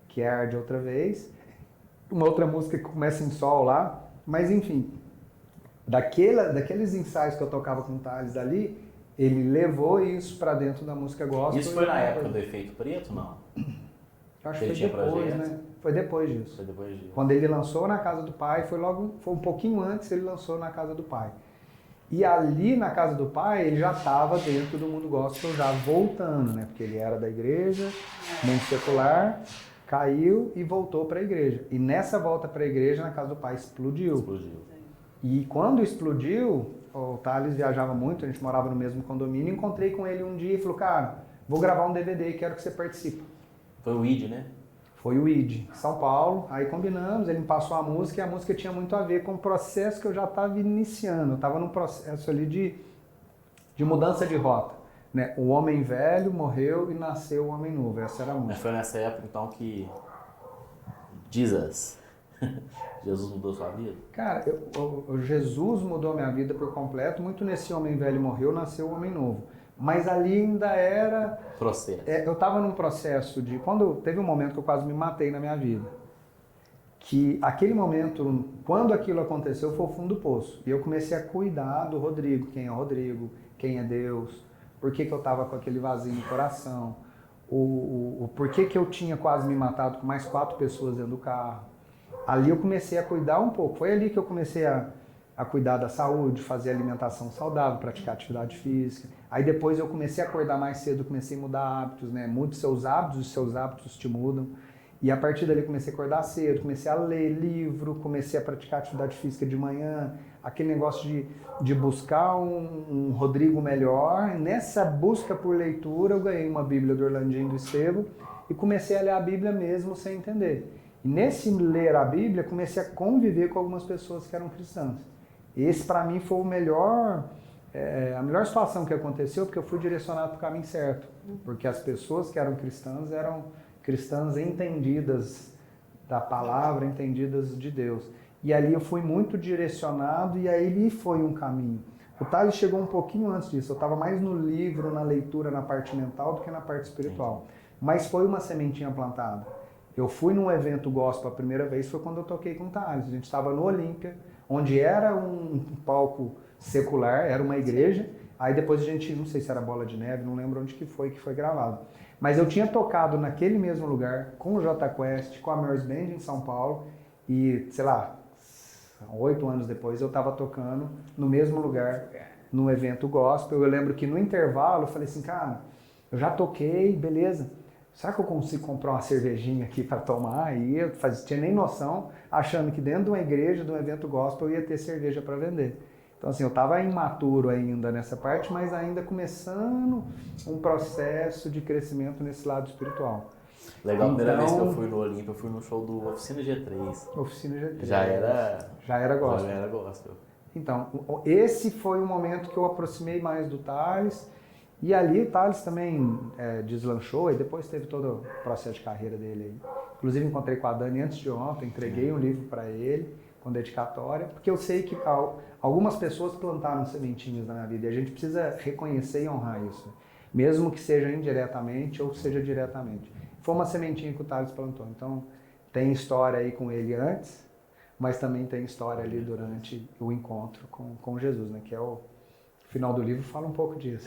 Que é Arde Outra Vez. Uma outra música que começa em sol lá, mas enfim. Daqueles ensaios que eu tocava com o Thales ali, ele levou isso pra dentro da música gospel. Isso foi na época do Efeito Preto, não? Eu acho que foi depois, né? Foi depois disso. Quando ele lançou Na Casa do Pai, foi um pouquinho antes ele lançou Na Casa do Pai. E ali na Casa do Pai, ele já estava dentro do mundo gospel, já voltando, né? Porque ele era da igreja, mundo secular, caiu e voltou para a igreja. E nessa volta para a igreja, Na Casa do Pai explodiu. E quando explodiu, o Thales viajava muito, a gente morava no mesmo condomínio, encontrei com ele um dia e falou, cara, vou gravar um DVD e quero que você participe. Foi o ID, né? Foi o ID, São Paulo, aí combinamos, ele me passou a música e a música tinha muito a ver com o processo que eu já estava iniciando, eu estava num processo ali de mudança de rota, né? O homem velho morreu e nasceu o homem novo, essa era a música. Mas foi nessa época então que Jesus mudou sua vida? Cara, Jesus mudou minha vida por completo, muito nesse homem velho morreu, nasceu o homem novo. Mas ali ainda era... Processo. Eu estava num processo de... Teve um momento que eu quase me matei na minha vida. Que aquele momento, quando aquilo aconteceu, foi o fundo do poço. E eu comecei a cuidar do Rodrigo. Quem é o Rodrigo? Quem é Deus? Por que eu estava com aquele vazio no coração? Por que eu tinha quase me matado com mais 4 pessoas dentro do carro? Ali eu comecei a cuidar um pouco. Foi ali que eu comecei a cuidar da saúde, fazer alimentação saudável, praticar atividade física. Aí depois eu comecei a acordar mais cedo, comecei a mudar hábitos, né? Mude seus hábitos, os seus hábitos te mudam. E a partir dali comecei a acordar cedo, comecei a ler livro, comecei a praticar atividade física de manhã, aquele negócio de buscar um Rodrigo melhor. Nessa busca por leitura eu ganhei uma Bíblia do Orlandinho do Estevão e comecei a ler a Bíblia mesmo sem entender. E nesse ler a Bíblia comecei a conviver com algumas pessoas que eram cristãs. Esse para mim foi a melhor situação que aconteceu, porque eu fui direcionado para o caminho certo. Porque as pessoas que eram cristãs entendidas da palavra, entendidas de Deus. E ali eu fui muito direcionado e aí ele foi um caminho. O Thales chegou um pouquinho antes disso, eu estava mais no livro, na leitura, na parte mental do que na parte espiritual. Mas foi uma sementinha plantada. Eu fui num evento gospel a primeira vez, foi quando eu toquei com o Thales. A gente estava no Olímpia, onde era um palco secular, era uma igreja. Aí depois a gente, não sei se era Bola de Neve, não lembro onde que foi gravado. Mas eu tinha tocado naquele mesmo lugar, com o Jota Quest, com a Mers Band em São Paulo. E, sei lá, 8 anos depois eu estava tocando no mesmo lugar, no evento gospel. Eu lembro que no intervalo eu falei assim, cara, eu já toquei, beleza. Será que eu consigo comprar uma cervejinha aqui para tomar? E eu tinha nem noção, achando que dentro de uma igreja, de um evento gospel, eu ia ter cerveja para vender. Então assim, eu estava imaturo ainda nessa parte, mas ainda começando um processo de crescimento nesse lado espiritual. Legal, a primeira vez que eu fui no Olímpia, eu fui no show do Oficina G3. Oficina G3. Já era gospel. Já era gospel. Então, esse foi o momento que eu aproximei mais do Thales. E ali o Thales também deslanchou, e depois teve todo o processo de carreira dele aí. Inclusive encontrei com a Dani antes de ontem, entreguei um livro para ele, com dedicatória, porque eu sei que algumas pessoas plantaram sementinhas na minha vida, e a gente precisa reconhecer e honrar isso, mesmo que seja indiretamente ou seja diretamente. Foi uma sementinha que o Thales plantou, então tem história aí com ele antes, mas também tem história ali durante o encontro com Jesus, né, que é o final do livro fala um pouco disso.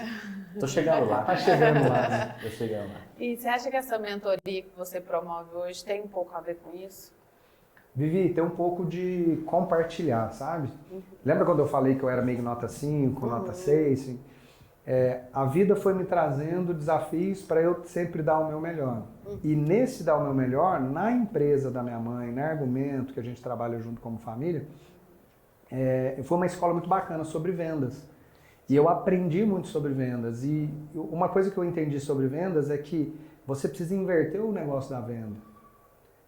Tô chegando lá. Tá chegando lá, né? Tô chegando lá. E você acha que essa mentoria que você promove hoje tem um pouco a ver com isso? Vivi, tem um pouco de compartilhar, sabe? Lembra quando eu falei que eu era meio nota 5, nota 6? A vida foi me trazendo desafios para eu sempre dar o meu melhor. E nesse dar o meu melhor, na empresa da minha mãe, na Argumento, que a gente trabalha junto como família, foi uma escola muito bacana sobre vendas. E eu aprendi muito sobre vendas. E uma coisa que eu entendi sobre vendas é que você precisa inverter o negócio da venda.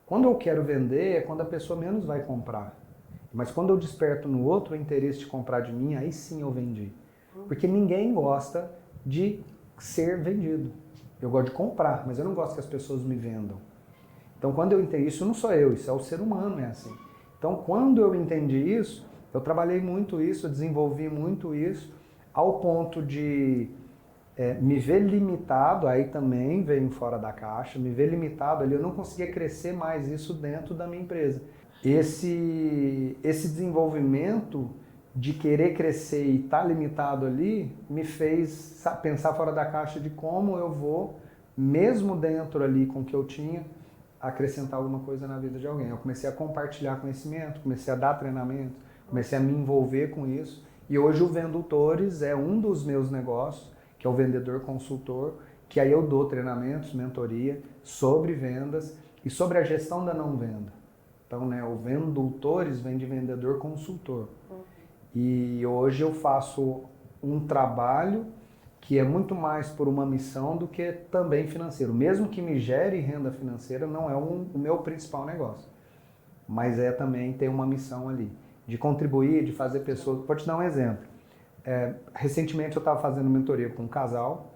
Quando eu quero vender é quando a pessoa menos vai comprar. Mas quando eu desperto no outro o interesse de comprar de mim, aí sim eu vendi. Porque ninguém gosta de ser vendido. Eu gosto de comprar, mas eu não gosto que as pessoas me vendam. Então quando eu entendi isso, não sou eu, isso é o ser humano, é assim. Então quando eu entendi isso, eu trabalhei muito isso, eu desenvolvi muito isso, ao ponto de me ver limitado, aí também veio fora da caixa, me ver limitado ali, eu não conseguia crescer mais isso dentro da minha empresa. Esse desenvolvimento de querer crescer e estar limitado ali, me fez pensar fora da caixa de como eu vou, mesmo dentro ali com o que eu tinha, acrescentar alguma coisa na vida de alguém. Eu comecei a compartilhar conhecimento, comecei a dar treinamento, comecei a me envolver com isso. E hoje o Vendutores é um dos meus negócios, que é o vendedor consultor, que aí eu dou treinamentos, mentoria sobre vendas e sobre a gestão da não venda. Então, né, o Vendutores vem de vendedor consultor. E hoje eu faço um trabalho que é muito mais por uma missão do que também financeiro. Mesmo que me gere renda financeira, não é o meu principal negócio. Mas também tem uma missão ali, de contribuir, de fazer pessoas... Vou te dar um exemplo. Recentemente eu estava fazendo mentoria com um casal,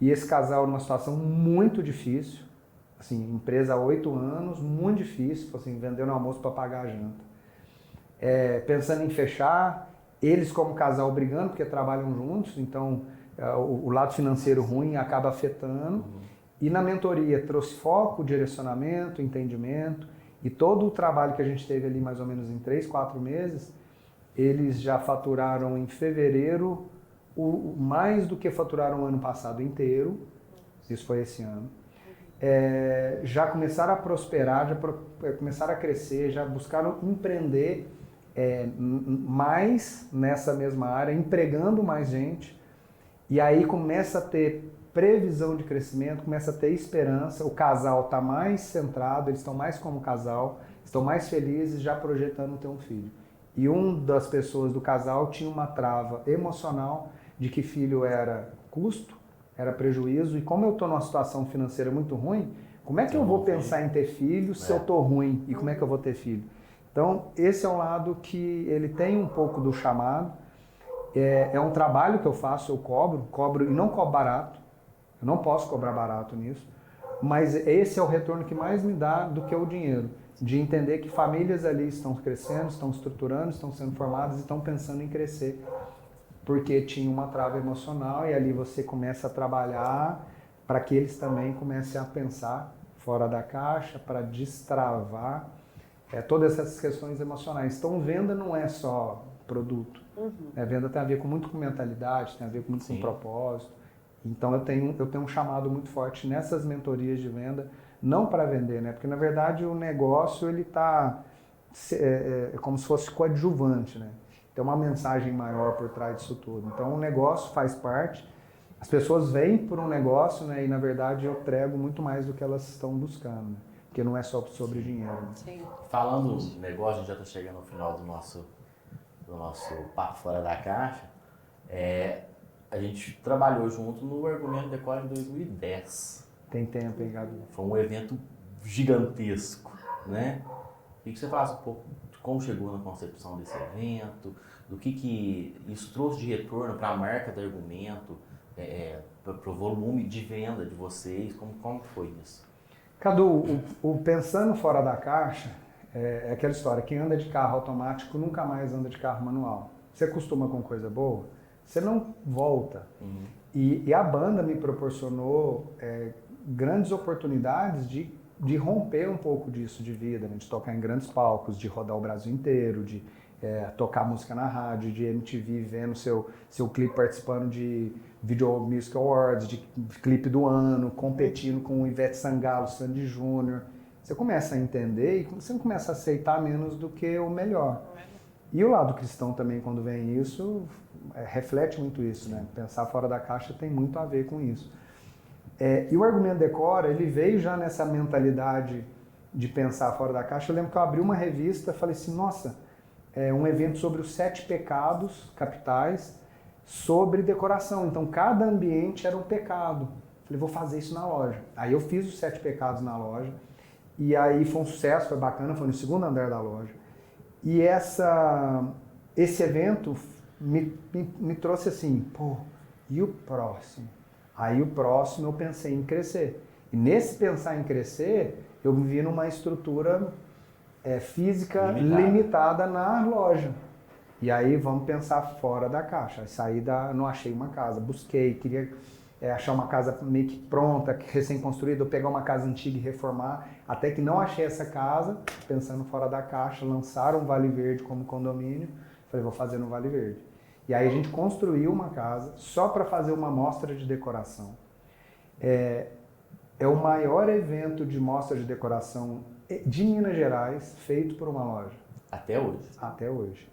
e esse casal numa situação muito difícil, assim, empresa há 8 anos, muito difícil, assim, vendendo almoço para pagar a janta. Pensando em fechar, eles como casal brigando, porque trabalham juntos, então o lado financeiro ruim acaba afetando. E na mentoria trouxe foco, direcionamento, entendimento, e todo o trabalho que a gente teve ali mais ou menos em 3, 4 meses, eles já faturaram em fevereiro mais do que faturaram o ano passado inteiro, isso foi esse ano. Já começaram a prosperar, já começaram a crescer, já buscaram empreender mais nessa mesma área, empregando mais gente, e aí começa a ter previsão de crescimento, começa a ter esperança, o casal está mais centrado, eles estão mais como casal, estão mais felizes, já projetando ter um filho. E uma das pessoas do casal tinha uma trava emocional de que filho era custo, era prejuízo, e como eu estou numa situação financeira muito ruim, como é que eu vou pensar em ter filho se eu estou ruim, e como é que eu vou ter filho? Então, esse é um lado que ele tem um pouco do chamado, é um trabalho que eu faço, eu cobro e não cobro barato, eu não posso cobrar barato nisso, mas esse é o retorno que mais me dá do que o dinheiro, de entender que famílias ali estão crescendo, estão estruturando, estão sendo formadas e estão pensando em crescer, porque tinha uma trava emocional e ali você começa a trabalhar para que eles também comecem a pensar fora da caixa, para destravar todas essas questões emocionais. Então, venda não é só produto. Venda tem a ver muito com mentalidade, tem a ver muito com propósito. Então, eu tenho um chamado muito forte nessas mentorias de venda, não para vender, né? Porque, na verdade, o negócio ele está como se fosse coadjuvante, né? Tem uma mensagem maior por trás disso tudo. Então, o negócio faz parte, as pessoas vêm por um negócio, né? E, na verdade, eu prego muito mais do que elas estão buscando, né? Porque não é só sobre dinheiro. Né? Sim. Falando do negócio, a gente já está chegando ao final do nosso papo fora da caixa. A gente trabalhou junto no Argumento Decore em 2010. Tem tempo, hein, Gabi? Foi um evento gigantesco, né? Queria que você falasse um pouco de como chegou na concepção desse evento, do que isso trouxe de retorno para a marca do Argumento, para o volume de venda de vocês, como foi isso? Cadu, o pensando fora da caixa é aquela história, quem anda de carro automático nunca mais anda de carro manual. Você acostuma com coisa boa, você não volta. E a banda me proporcionou grandes oportunidades de romper um pouco disso de vida, né? De tocar em grandes palcos, de rodar o Brasil inteiro, de tocar música na rádio, de MTV vendo seu clipe participando de Video Music Awards, de clipe do ano, competindo com o Ivete Sangalo, Sandy Júnior. você começa a entender e você não começa a aceitar menos do que o melhor. E o lado cristão também, quando vem isso, reflete muito isso, né? Pensar fora da caixa tem muito a ver com isso. E o argumento Decora, ele veio já nessa mentalidade de pensar fora da caixa. Eu lembro que eu abri uma revista e falei assim, nossa, um evento sobre os 7 pecados capitais sobre decoração. Então, cada ambiente era um pecado. Falei, vou fazer isso na loja. Aí eu fiz os 7 pecados na loja. E aí foi um sucesso, foi bacana, foi no segundo andar da loja. E esse evento me trouxe assim, pô, e o próximo? Aí o próximo eu pensei em crescer. E nesse pensar em crescer, eu me vi numa estrutura física limitada na loja. E aí vamos pensar fora da caixa. Saí não achei uma casa, busquei, queria achar uma casa meio que pronta, recém-construída, ou pegar uma casa antiga e reformar, até que não achei essa casa, pensando fora da caixa, lançaram um Vale Verde como condomínio, falei, vou fazer no Vale Verde. E aí a gente construiu uma casa só para fazer uma mostra de decoração. É o maior evento de mostra de decoração de Minas Gerais feito por uma loja. Até hoje. Até hoje.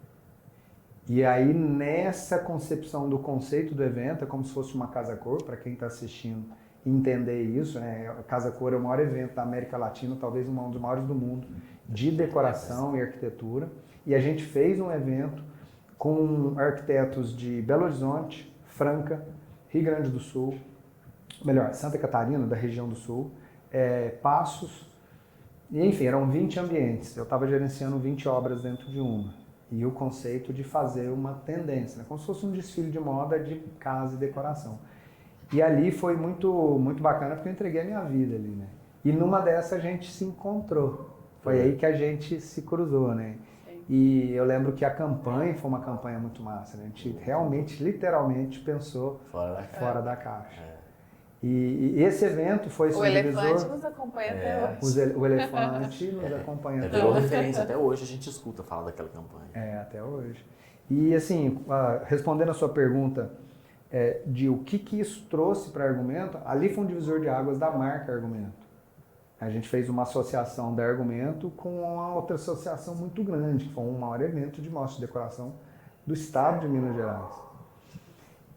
E aí, nessa concepção do conceito do evento, é como se fosse uma casa-cor, para quem está assistindo entender isso, né? A Casa-cor é o maior evento da América Latina, talvez um dos maiores do mundo, de decoração e arquitetura. E a gente fez um evento com arquitetos de Belo Horizonte, Franca, Rio Grande do Sul, melhor, Santa Catarina, da região do Sul, Passos, e enfim, eram 20 ambientes. Eu estava gerenciando 20 obras dentro de uma. E o conceito de fazer uma tendência, né? Como se fosse um desfile de moda de casa e decoração. E ali foi muito, muito bacana porque eu entreguei a minha vida ali, né? E numa dessa a gente se encontrou. Foi aí que a gente se cruzou, né? E eu lembro que a campanha foi uma campanha muito massa, né? A gente realmente, literalmente pensou fora da caixa. E esse evento foi esse divisor. O elefante nos acompanha até hoje. O elefante nos acompanha até Virou hoje. referência até hoje, a gente escuta falar daquela campanha. Até hoje. E assim, respondendo a sua pergunta de o que isso trouxe para Argumento, ali foi um divisor de águas da marca Argumento. A gente fez uma associação da Argumento com uma outra associação muito grande, que foi um maior evento de mostra de decoração do estado de Minas Gerais.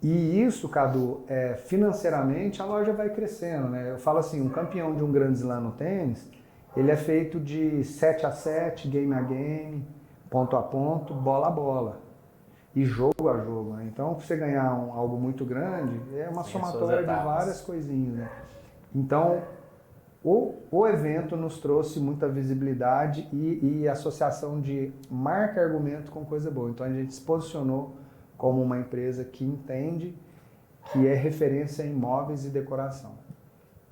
E isso, Cadu, financeiramente a loja vai crescendo, né? Eu falo assim, um campeão de um grande slam no tênis, ele é feito de 7 a 7, game a game, ponto a ponto, bola a bola. E jogo a jogo, né? Então, para você ganhar algo muito grande, é uma somatória de várias coisinhas, né? Então, o evento nos trouxe muita visibilidade e associação de marca e argumento com coisa boa. Então, a gente se posicionou como uma empresa que entende que é referência em móveis e decoração.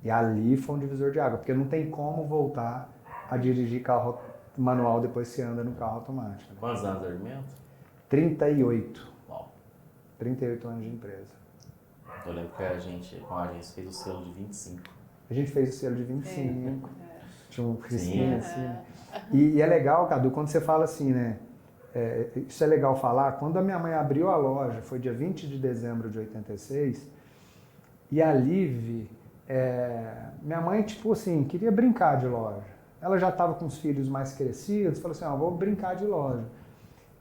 E ali foi um divisor de água, porque não tem como voltar a dirigir carro manual depois que você anda no carro automático. Né? Quantos anos de argumento? 38. Uau. 38 anos de empresa. Eu lembro que a gente fez o selo de 25. A gente fez o selo de 25. Tinha um Cristina, assim. E é legal, Cadu, quando você fala assim, né? Isso é legal falar. Quando a minha mãe abriu a loja, foi dia 20 de dezembro de 86, e a Liv, minha mãe, tipo assim, queria brincar de loja. Ela já estava com os filhos mais crescidos, falou assim, vou brincar de loja.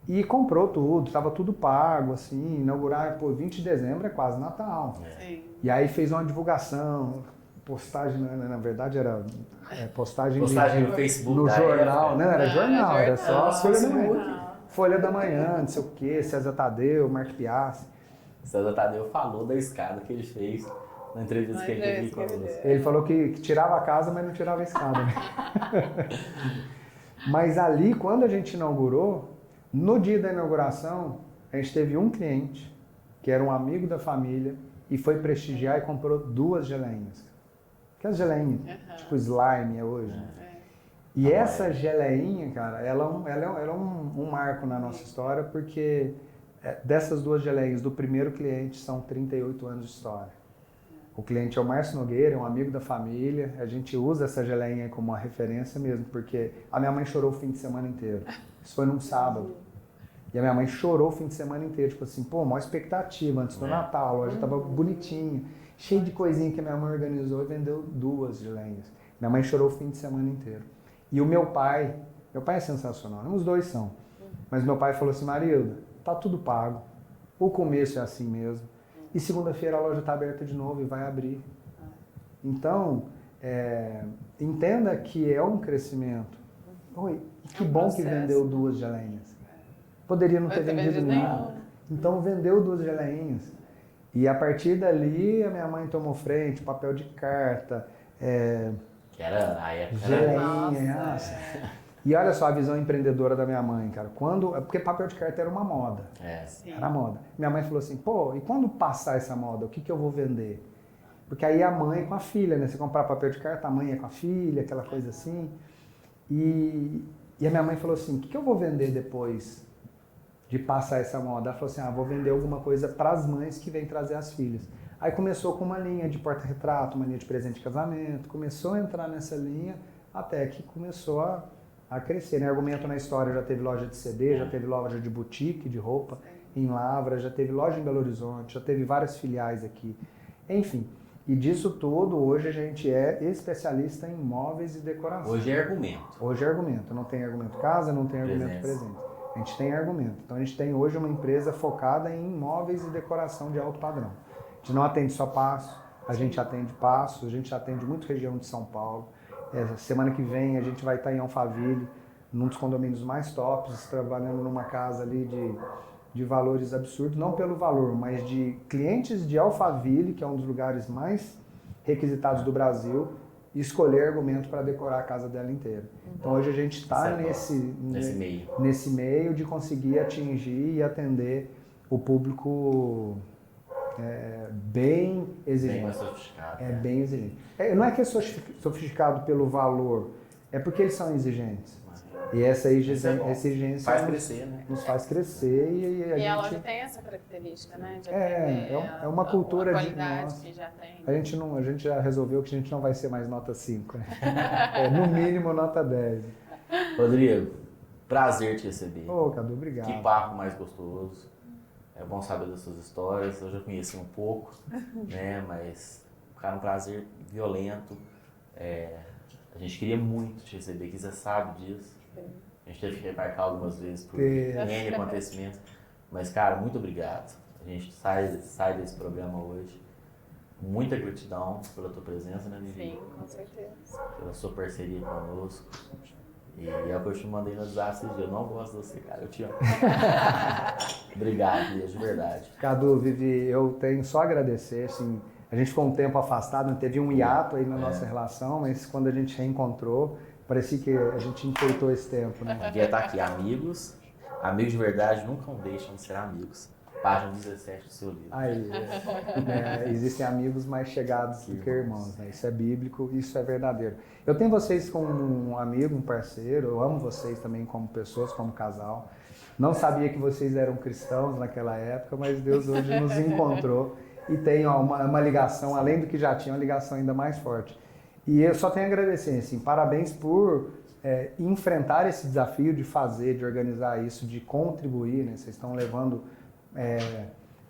E comprou tudo, estava tudo pago, assim, inaugurar, 20 de dezembro é quase Natal. Sim. E aí fez uma divulgação, postagem, na verdade era postagem no Facebook, no jornal, época. não, era jornal, era só Folha da Manhã. Não. Folha da Manhã, não sei o quê, César Tadeu, Marco Piassi. César Tadeu falou da escada que ele fez na entrevista que ele viu com você. Ele falou que tirava a casa, mas não tirava a escada. Né? Mas ali, quando a gente inaugurou, no dia da inauguração, a gente teve um cliente, que era um amigo da família, e foi prestigiar e comprou 2 geleinhas. Aquelas geleinhas, tipo slime é hoje. E essa geleinha, cara, ela é um marco na nossa história, porque dessas 2 geleinhas do primeiro cliente são 38 anos de história. O cliente é o Márcio Nogueira, é um amigo da família, a gente usa essa geleinha como uma referência mesmo, porque a minha mãe chorou o fim de semana inteiro. Isso foi num sábado. E a minha mãe chorou o fim de semana inteiro, tipo assim, maior expectativa, antes do Natal, a loja tava bonitinha, cheio de coisinha que a minha mãe organizou e vendeu 2 geleinhas. Minha mãe chorou o fim de semana inteiro. E o meu pai é sensacional, né? Os dois são. Mas meu pai falou assim, Marilda, tá tudo pago, o começo é assim mesmo. E segunda-feira a loja tá aberta de novo e vai abrir. Então, entenda que é um crescimento. Oi, que bom que vendeu 2 geleinhas. Poderia não ter vendido nada. Então vendeu 2 geleinhas. E a partir dali a minha mãe tomou frente, papel de carta, Que era a época. geleinha. Nossa. E olha só a visão empreendedora da minha mãe, cara. Porque papel de carta era uma moda. Sim. Era moda. Minha mãe falou assim, pô, e quando passar essa moda, o que eu vou vender? Porque aí a mãe com a filha, né? Você comprar papel de carta, a mãe é com a filha, aquela coisa assim. E a minha mãe falou assim, o que eu vou vender depois de passar essa moda? Ela falou assim, vou vender alguma coisa para as mães que vêm trazer as filhas. Aí começou com uma linha de porta-retrato, uma linha de presente de casamento, começou a entrar nessa linha até que começou a crescer, né? Argumento na história, já teve loja de CD, já teve loja de boutique, de roupa em Lavra, já teve loja em Belo Horizonte, já teve várias filiais aqui. Enfim, e disso tudo, hoje a gente é especialista em móveis e decoração. Hoje é argumento. Hoje é argumento. Não tem argumento casa, não tem argumento presente. A gente tem argumento. Então a gente tem hoje uma empresa focada em móveis e decoração de alto padrão. A gente não atende só Passo, a gente atende Passo, a gente atende muito região de São Paulo. Semana que vem a gente vai estar em Alphaville, num dos condomínios mais tops, trabalhando numa casa ali de valores absurdos, não pelo valor, mas de clientes de Alphaville, que é um dos lugares mais requisitados do Brasil, escolher argumento para decorar a casa dela inteira. Então hoje a gente está nesse meio de conseguir atingir e atender o público bem exigente. Bem mais sofisticado. Bem exigente. Não é que é sofisticado pelo valor, é porque eles são exigentes. E essa exigência faz crescer, né? Nos faz crescer e a loja tem essa característica, né? De é uma cultura a qualidade de que já tem. A gente já resolveu que a gente não vai ser mais nota 5, né? No mínimo nota 10. Rodrigo, prazer te receber. Ô, Cadu, obrigado. Que papo mais gostoso. É bom saber das suas histórias. Eu já conheci um pouco, né? Mas, cara, um prazer violento. A gente queria muito te receber, que você sabe disso. A gente teve que remarcar algumas vezes por N acontecimentos. Mas, cara, muito obrigado. A gente sai desse programa hoje. Muita gratidão pela tua presença, né, Vivi? Sim, com certeza. Pela sua parceria conosco. E é o que eu te mandei no WhatsApp esses dias. Eu não gosto de você, cara. Eu te amo. Obrigado, Bia, de verdade. Cadu, Vivi, eu tenho só a agradecer, assim, a gente ficou um tempo afastado, teve um hiato aí na nossa relação, mas quando a gente reencontrou, parecia que a gente enfeitou esse tempo, né? Devia estar aqui, amigos de verdade nunca deixam de ser amigos. Página 17 do seu livro. Aí, existem amigos mais chegados do que irmãos, né? Isso é bíblico, isso é verdadeiro. Eu tenho vocês como um amigo, um parceiro, eu amo vocês também como pessoas, como casal. Não sabia que vocês eram cristãos naquela época, mas Deus hoje nos encontrou e tem uma ligação, além do que já tinha, uma ligação ainda mais forte. E eu só tenho a agradecer, assim, parabéns por enfrentar esse desafio de fazer, de organizar isso, de contribuir, né? Vocês estão levando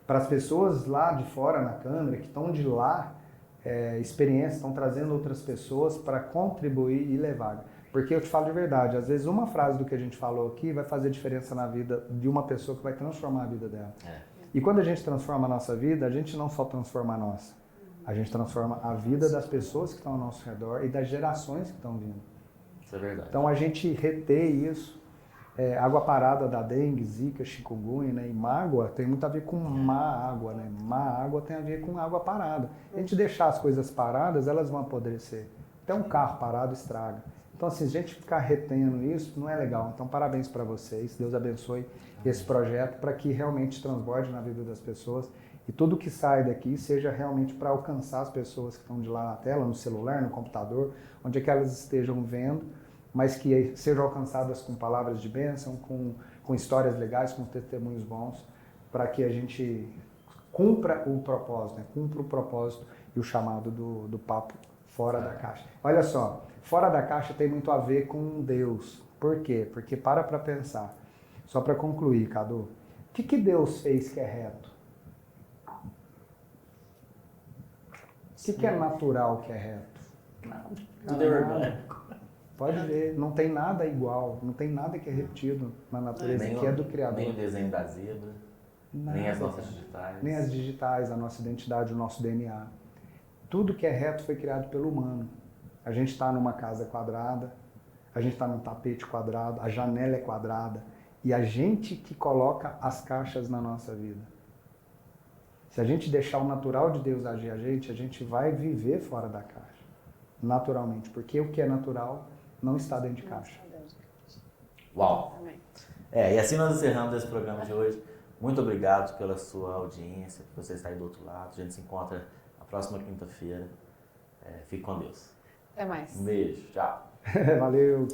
para as pessoas lá de fora na Câmara, que estão de lá, experiência, estão trazendo outras pessoas para contribuir e levar. Porque eu te falo de verdade, às vezes uma frase do que a gente falou aqui vai fazer diferença na vida de uma pessoa que vai transformar a vida dela. E quando a gente transforma a nossa vida, a gente não só transforma a nossa, a gente transforma a vida das pessoas que estão ao nosso redor e das gerações que estão vindo. Isso é verdade. Então a gente reter isso, água parada da dengue, zika, chikungunya, né? E mágoa tem muito a ver com má água, né? Má água tem a ver com água parada. A gente deixar as coisas paradas, elas vão apodrecer. Até um carro parado estraga. Então, assim, a gente ficar retendo isso não é legal. Então, parabéns para vocês. Deus abençoe esse projeto para que realmente transborde na vida das pessoas e tudo que sai daqui seja realmente para alcançar as pessoas que estão de lá na tela, no celular, no computador, onde é que elas estejam vendo, mas que sejam alcançadas com palavras de bênção, com histórias legais, com testemunhos bons, para que a gente cumpra o propósito, né? Cumpra o propósito e o chamado do papo fora da caixa. Olha só, fora da caixa tem muito a ver com Deus. Por quê? Porque para pensar. Só para concluir, Cadu, o que Deus fez que é reto? O que é natural que é reto? Tudo é orgânico. Pode ver, não tem nada igual, não tem nada que é repetido na natureza, que é do Criador. Nem o desenho da zebra, nem as nossas digitais. Nem as digitais, a nossa identidade, o nosso DNA. Tudo que é reto foi criado pelo humano. A gente está numa casa quadrada, a gente está num tapete quadrado, a janela é quadrada, e a gente que coloca as caixas na nossa vida. Se a gente deixar o natural de Deus agir a gente vai viver fora da caixa, naturalmente, porque o que é natural não está dentro de caixa. Uau! Exatamente. E assim nós encerramos esse programa de hoje. Muito obrigado pela sua audiência, por você estar aí do outro lado. A gente se encontra na próxima quinta-feira. Fique com Deus. Até mais. Um beijo, tchau. Valeu!